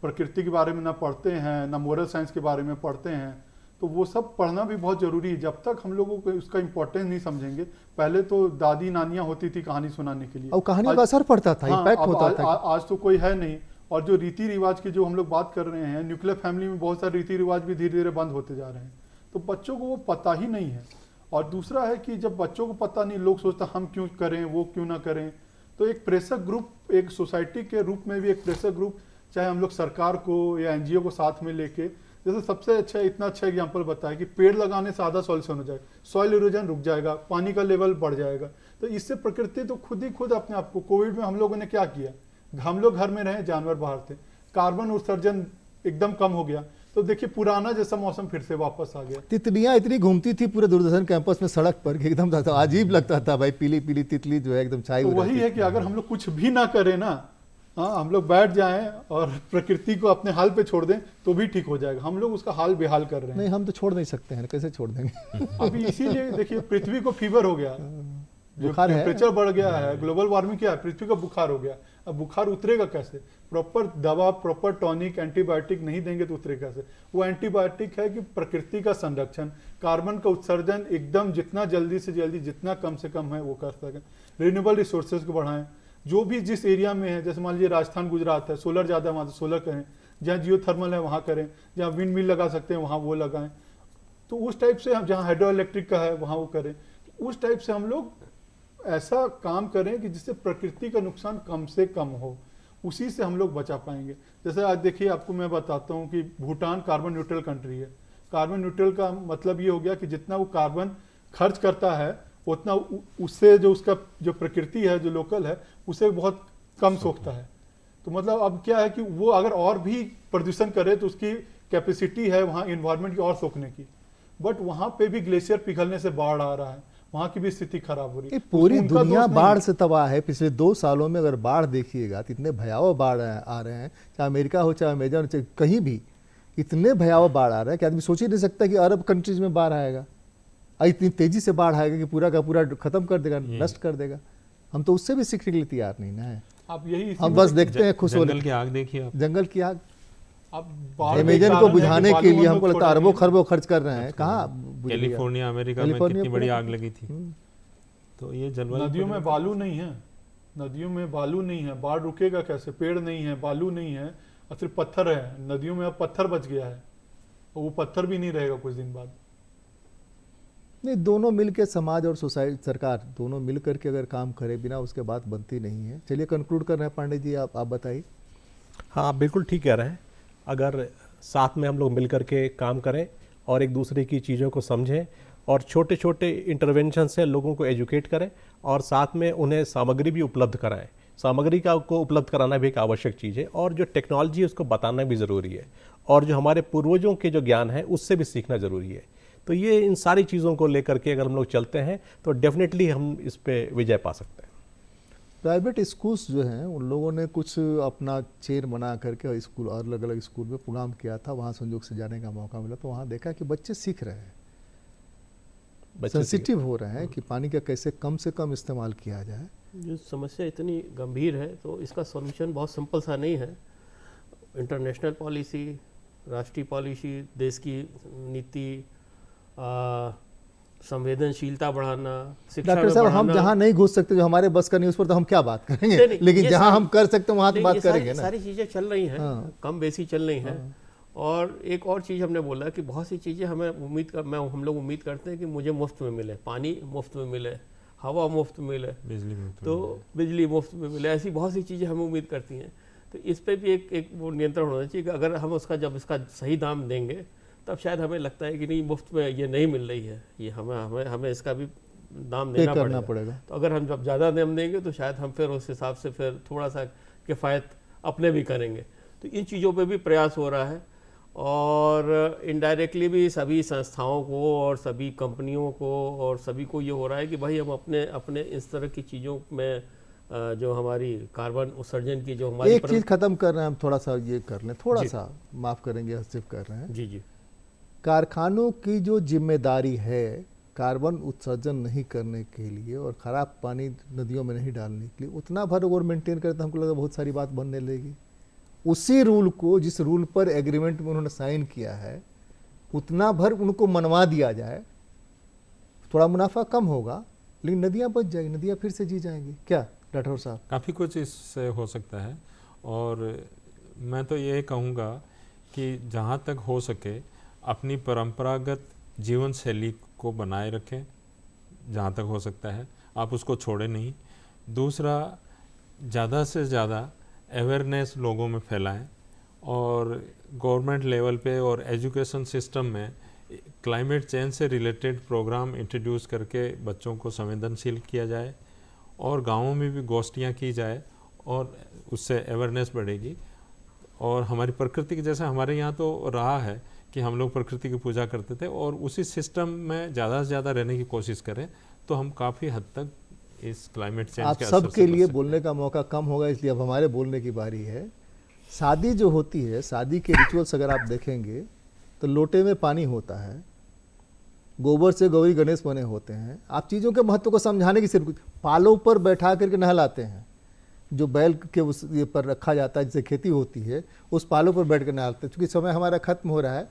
प्रकृति के बारे में ना पढ़ते हैं, ना मोरल साइंस के बारे में पढ़ते हैं। तो वो सब पढ़ना भी बहुत ज़रूरी है। जब तक हम लोगों को उसका इम्पोर्टेंस नहीं समझेंगे, पहले तो दादी नानियाँ होती थी कहानी सुनाने के लिए, और कहानियों का असर पड़ता था, इम्पैक्ट होता था। आज तो कोई है नहीं। और जो रीति रिवाज की जो हम लोग बात कर रहे हैं, न्यूक्लियर फैमिली में बहुत सारे रीति रिवाज भी धीरे धीरे बंद होते जा रहे हैं। तो बच्चों को वो पता ही नहीं है। और दूसरा है कि जब बच्चों को पता नहीं, लोग सोचते हम क्यों करें, वो क्यों ना करें। तो एक प्रेशर ग्रुप, एक सोसाइटी के रूप में भी एक प्रेशर ग्रुप, चाहे हम लोग सरकार को या एनजीओ को साथ में लेके, जैसे सबसे अच्छा इतना अच्छा एग्जांपल बताया कि पेड़ लगाने से आधा सॉल्यूशन हो जाएगा, सॉइल इरोजन रुक जाएगा, पानी का लेवल बढ़ जाएगा। तो इससे प्रकृति तो खुद अपने आप को, कोविड में हम लोगों ने क्या किया, हम लोग घर में रहे, जानवर बाहर थे, कार्बन उत्सर्जन एकदम कम हो गया। तो देखिए पुराना जैसा मौसम फिर से वापस आ गया। तितलियां इतनी घूमती थी पूरे दूरदर्शन कैंपस में सड़क पर, एकदम अजीब लगता था भाई, पीली पीली तितली जो है एकदम छाई। तो वही है कि अगर हम लोग कुछ भी ना करें ना, हाँ, हम लोग बैठ जाएं और प्रकृति को अपने हाल पे छोड़ दें तो भी ठीक हो जाएगा। हम लोग उसका हाल बेहाल कर रहे हैं। नहीं, हम तो छोड़ नहीं सकते हैं, कैसे छोड़ देंगे? अभी इसीलिए देखिए पृथ्वी को फीवर हो गया, जो बुखार है। टेम्परेचर बढ़ गया है, ग्लोबल वार्मिंग क्या है, पृथ्वी का बुखार हो गया। अब बुखार उतरेगा कैसे? प्रॉपर दवा, प्रॉपर टॉनिक, एंटीबायोटिक नहीं देंगे तो उतरेगा कैसे? वो एंटीबायोटिक है कि प्रकृति का संरक्षण, कार्बन का उत्सर्जन एकदम जितना जल्दी से जल्दी, जितना कम से कम है वो कर सकें। रिन्यूएबल रिसोर्सेज को बढ़ाएं, जो भी जिस एरिया में है, जैसे मान लीजिए राजस्थान, गुजरात है, सोलर ज़्यादा है वहाँ तो सोलर करें, जहाँ जियो थर्मल है वहाँ करें, जहाँ विंड मिल लगा सकते हैं वहाँ वो लगाएं। तो उस टाइप से हम, जहाँ हाइड्रो इलेक्ट्रिक का है वहाँ वो करें। उस टाइप से हम लोग ऐसा काम करें कि जिससे प्रकृति का नुकसान कम से कम हो, उसी से हम लोग बचा पाएंगे। जैसे आज देखिए, आपको मैं बताता हूँ कि भूटान कार्बन न्यूट्रल कंट्री है। कार्बन न्यूट्रल का मतलब ये हो गया कि जितना वो कार्बन खर्च करता है उतना उससे जो उसका जो प्रकृति है, जो लोकल है, उसे बहुत कम सोखता है। तो मतलब अब क्या है कि वो अगर और भी प्रदूषण करे तो उसकी कैपेसिटी है वहाँ इन्वायरमेंट की और सोखने की। बट वहाँ पे भी ग्लेशियर पिघलने से बाढ़ आ रहा है, वहाँ की भी स्थिति खराब हो रही है। पूरी उसमें उनका दुनिया दोष नहीं बाढ़ है। से तबाह है। पिछले 2 सालों में अगर बाढ़ देखिएगा तो इतने भयावह बाढ़ आ रहे हैं, चाहे अमेरिका हो, चाहे अमेजन, चाहे कहीं भी इतने भयावह बाढ़ आ रहे हैं कि आदमी सोच ही नहीं सकता कि अरब कंट्रीज में बाढ़ आएगा, और इतनी तेजी से बाढ़ आएगा कि पूरा का पूरा खत्म कर देगा, नष्ट कर देगा। हम तो उससे भी सीखने के लिए तैयार नहीं ना है। आप यही हम बस देखते हैं खुश हो जंगल की आग देखिए आप। जंगल की आग, अब बाढ़ के अमेजन को कारण है कि बुझाने बालू के लिए हम लोग हमको लगता है छोड़ अरबों दिए। खरबों खर्च कर रहे हैं, कहाँ बुझ गया? कैलिफोर्निया अमेरिका में कैलिफोर्निया कितनी बड़ी पूरा- आग लगी थी। तो ये जलवायु नदियों में परिवर्तन- बालू नहीं है, नदियों में बालू नहीं है, बाढ़ रुकेगा कैसे? पेड़ नहीं है, बालू नहीं है, और सिर्फ पत्थर है। नदियों में अब पत्थर बच गया है, और वो पत्थर भी नहीं रहेगा कुछ दिन बाद। नहीं, दोनों मिल के, समाज और सोसाइटी, सरकार दोनों मिल करके अगर काम करे, बिना उसके बात बनती नहीं है। चलिए कंक्लूड कर रहे हैं पांडे जी, आप बताइए। हाँ, आप बिल्कुल ठीक कह रहे हैं। अगर साथ में हम लोग मिल करके काम करें और एक दूसरे की चीज़ों को समझें और छोटे छोटे इंटरवेंशन से लोगों को एजुकेट करें और साथ में उन्हें सामग्री भी उपलब्ध कराएं। सामग्री को उपलब्ध कराना भी एक आवश्यक चीज़ है, और जो टेक्नोलॉजी है उसको बताना भी ज़रूरी है, और जो हमारे पूर्वजों के जो ज्ञान है उससे भी सीखना ज़रूरी है। तो ये इन सारी चीज़ों को लेकर के अगर हम लोग चलते हैं तो डेफिनेटली हम इस पे विजय पा सकते हैं। प्राइवेट स्कूल्स जो हैं उन लोगों ने कुछ अपना चेन बना करके स्कूल, अलग अलग स्कूल में प्रोग्राम किया था, वहाँ संयोग से जाने का मौका मिला, तो वहाँ देखा कि बच्चे सीख रहे हैं, सेंसिटिव हो रहे हैं कि पानी का कैसे कम से कम इस्तेमाल किया जाए। जो समस्या इतनी गंभीर है तो इसका सॉल्यूशन बहुत सिंपल सा नहीं है। इंटरनेशनल पॉलिसी, राष्ट्रीय पॉलिसी, देश की नीति, संवेदनशीलता बढ़ाना, शिक्षा डॉक्टर में साहब, हम बढ़ाना। जहाँ नहीं घुस सकते, जो हमारे बस का नहीं, उस पर तो हम क्या बात करेंगे, नहीं, नहीं, लेकिन ये जहाँ सारी- हम कर सकते हैं वहाँ तो नहीं, बात ये करेंगे ना। सारी चीज़ें चल रही हैं, हाँ। कम बेसी चल रही हैं। और एक और चीज़ हमने बोला कि बहुत सी चीज़ें हम लोग उम्मीद करते हैं कि मुझे मुफ्त में मिले, पानी मुफ्त में मिले, हवा मुफ्त में मिले, बिजली में तो बिजली मुफ्त में मिले, ऐसी बहुत सी चीज़ें हम उम्मीद करती हैं। तो इस पे भी एक वो नियंत्रण होना चाहिए कि अगर हम जब इसका सही दाम देंगे तब शायद हमें लगता है कि नहीं, मुफ्त में ये नहीं मिल रही है, ये हमें इसका भी दाम पे देना करना पड़ेगा। पड़ेगा। तो अगर हम जब ज़्यादा दाम देंगे तो शायद हम फिर उस हिसाब से फिर थोड़ा सा किफ़ायत अपने भी करेंगे। तो इन चीज़ों पे भी प्रयास हो रहा है, और इनडायरेक्टली भी सभी संस्थाओं को और सभी कंपनियों को और सभी को ये हो रहा है कि भाई हम अपने इस तरह की चीज़ों में जो हमारी कार्बन उत्सर्जन की जो हमारी एक चीज़ खत्म कर रहे हैं हम, थोड़ा सा ये कर लें, थोड़ा सा माफ़ करेंगे, हस्तक्षेप कर रहे हैं। जी जी कारखानों की जो जिम्मेदारी है कार्बन उत्सर्जन नहीं करने के लिए और ख़राब पानी नदियों में नहीं डालने के लिए, उतना भर अगर मेंटेन करते तो हमको लगता है बहुत सारी बात बनने लगेगी। उसी रूल को, जिस रूल पर एग्रीमेंट में उन्होंने साइन किया है, उतना भर उनको मनवा दिया जाए, थोड़ा मुनाफा कम होगा, लेकिन नदियाँ बच जाएगी, नदियाँ फिर से जी जाएंगी। क्या राठौर साहब? काफ़ी कुछ इससे हो सकता है, और मैं तो ये कहूँगा कि जहाँ तक हो सके अपनी परंपरागत जीवन शैली को बनाए रखें, जहाँ तक हो सकता है आप उसको छोड़ें नहीं। दूसरा, ज़्यादा से ज़्यादा अवेयरनेस लोगों में फैलाएं, और गवर्नमेंट लेवल पे और एजुकेशन सिस्टम में क्लाइमेट चेंज से रिलेटेड प्रोग्राम इंट्रोड्यूस करके बच्चों को संवेदनशील किया जाए, और गाँवों में भी गोष्ठियाँ की जाए, और उससे अवेयरनेस बढ़ेगी। और हमारी प्रकृति की, जैसे हमारे यहाँ तो रहा है कि हम लोग प्रकृति की पूजा करते थे, और उसी सिस्टम में ज़्यादा से ज़्यादा रहने की कोशिश करें तो हम काफ़ी हद तक इस क्लाइमेट चेंज आप के असर से सबके बच लिए सकते बोलने का मौका कम होगा, इसलिए अब हमारे बोलने की बारी है। शादी जो होती है, शादी के रिचुअल्स अगर आप देखेंगे तो लोटे में पानी होता है, गोबर से गौरी गणेश बने होते हैं। आप चीज़ों के महत्व को समझाने की सिर्फ पालों पर बैठा करके नहलाते हैं, जो बैल के उस ये पर रखा जाता है जिससे खेती होती है, उस पालों पर बैठ कर नहलाते हैं। चूँकि समय हमारा खत्म हो रहा है,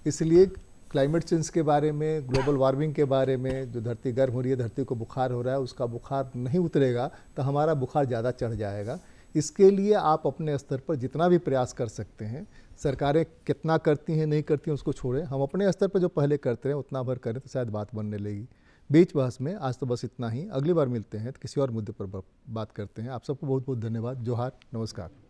इसलिए क्लाइमेट चेंज के बारे में, ग्लोबल वार्मिंग के बारे में, जो धरती गर्म हो रही है, धरती को बुखार हो रहा है, उसका बुखार नहीं उतरेगा तो हमारा बुखार ज़्यादा चढ़ जाएगा। इसके लिए आप अपने स्तर पर जितना भी प्रयास कर सकते हैं, सरकारें कितना करती हैं नहीं करती हैं उसको छोड़ें, हम अपने स्तर पर जो पहले करते हैं उतना भर करें तो शायद बात बनने लगेगी। बीच बहस में आज तो बस इतना ही, अगली बार मिलते हैं तो किसी और मुद्दे पर बात करते हैं। आप सबको बहुत बहुत धन्यवाद। जोहार, नमस्कार।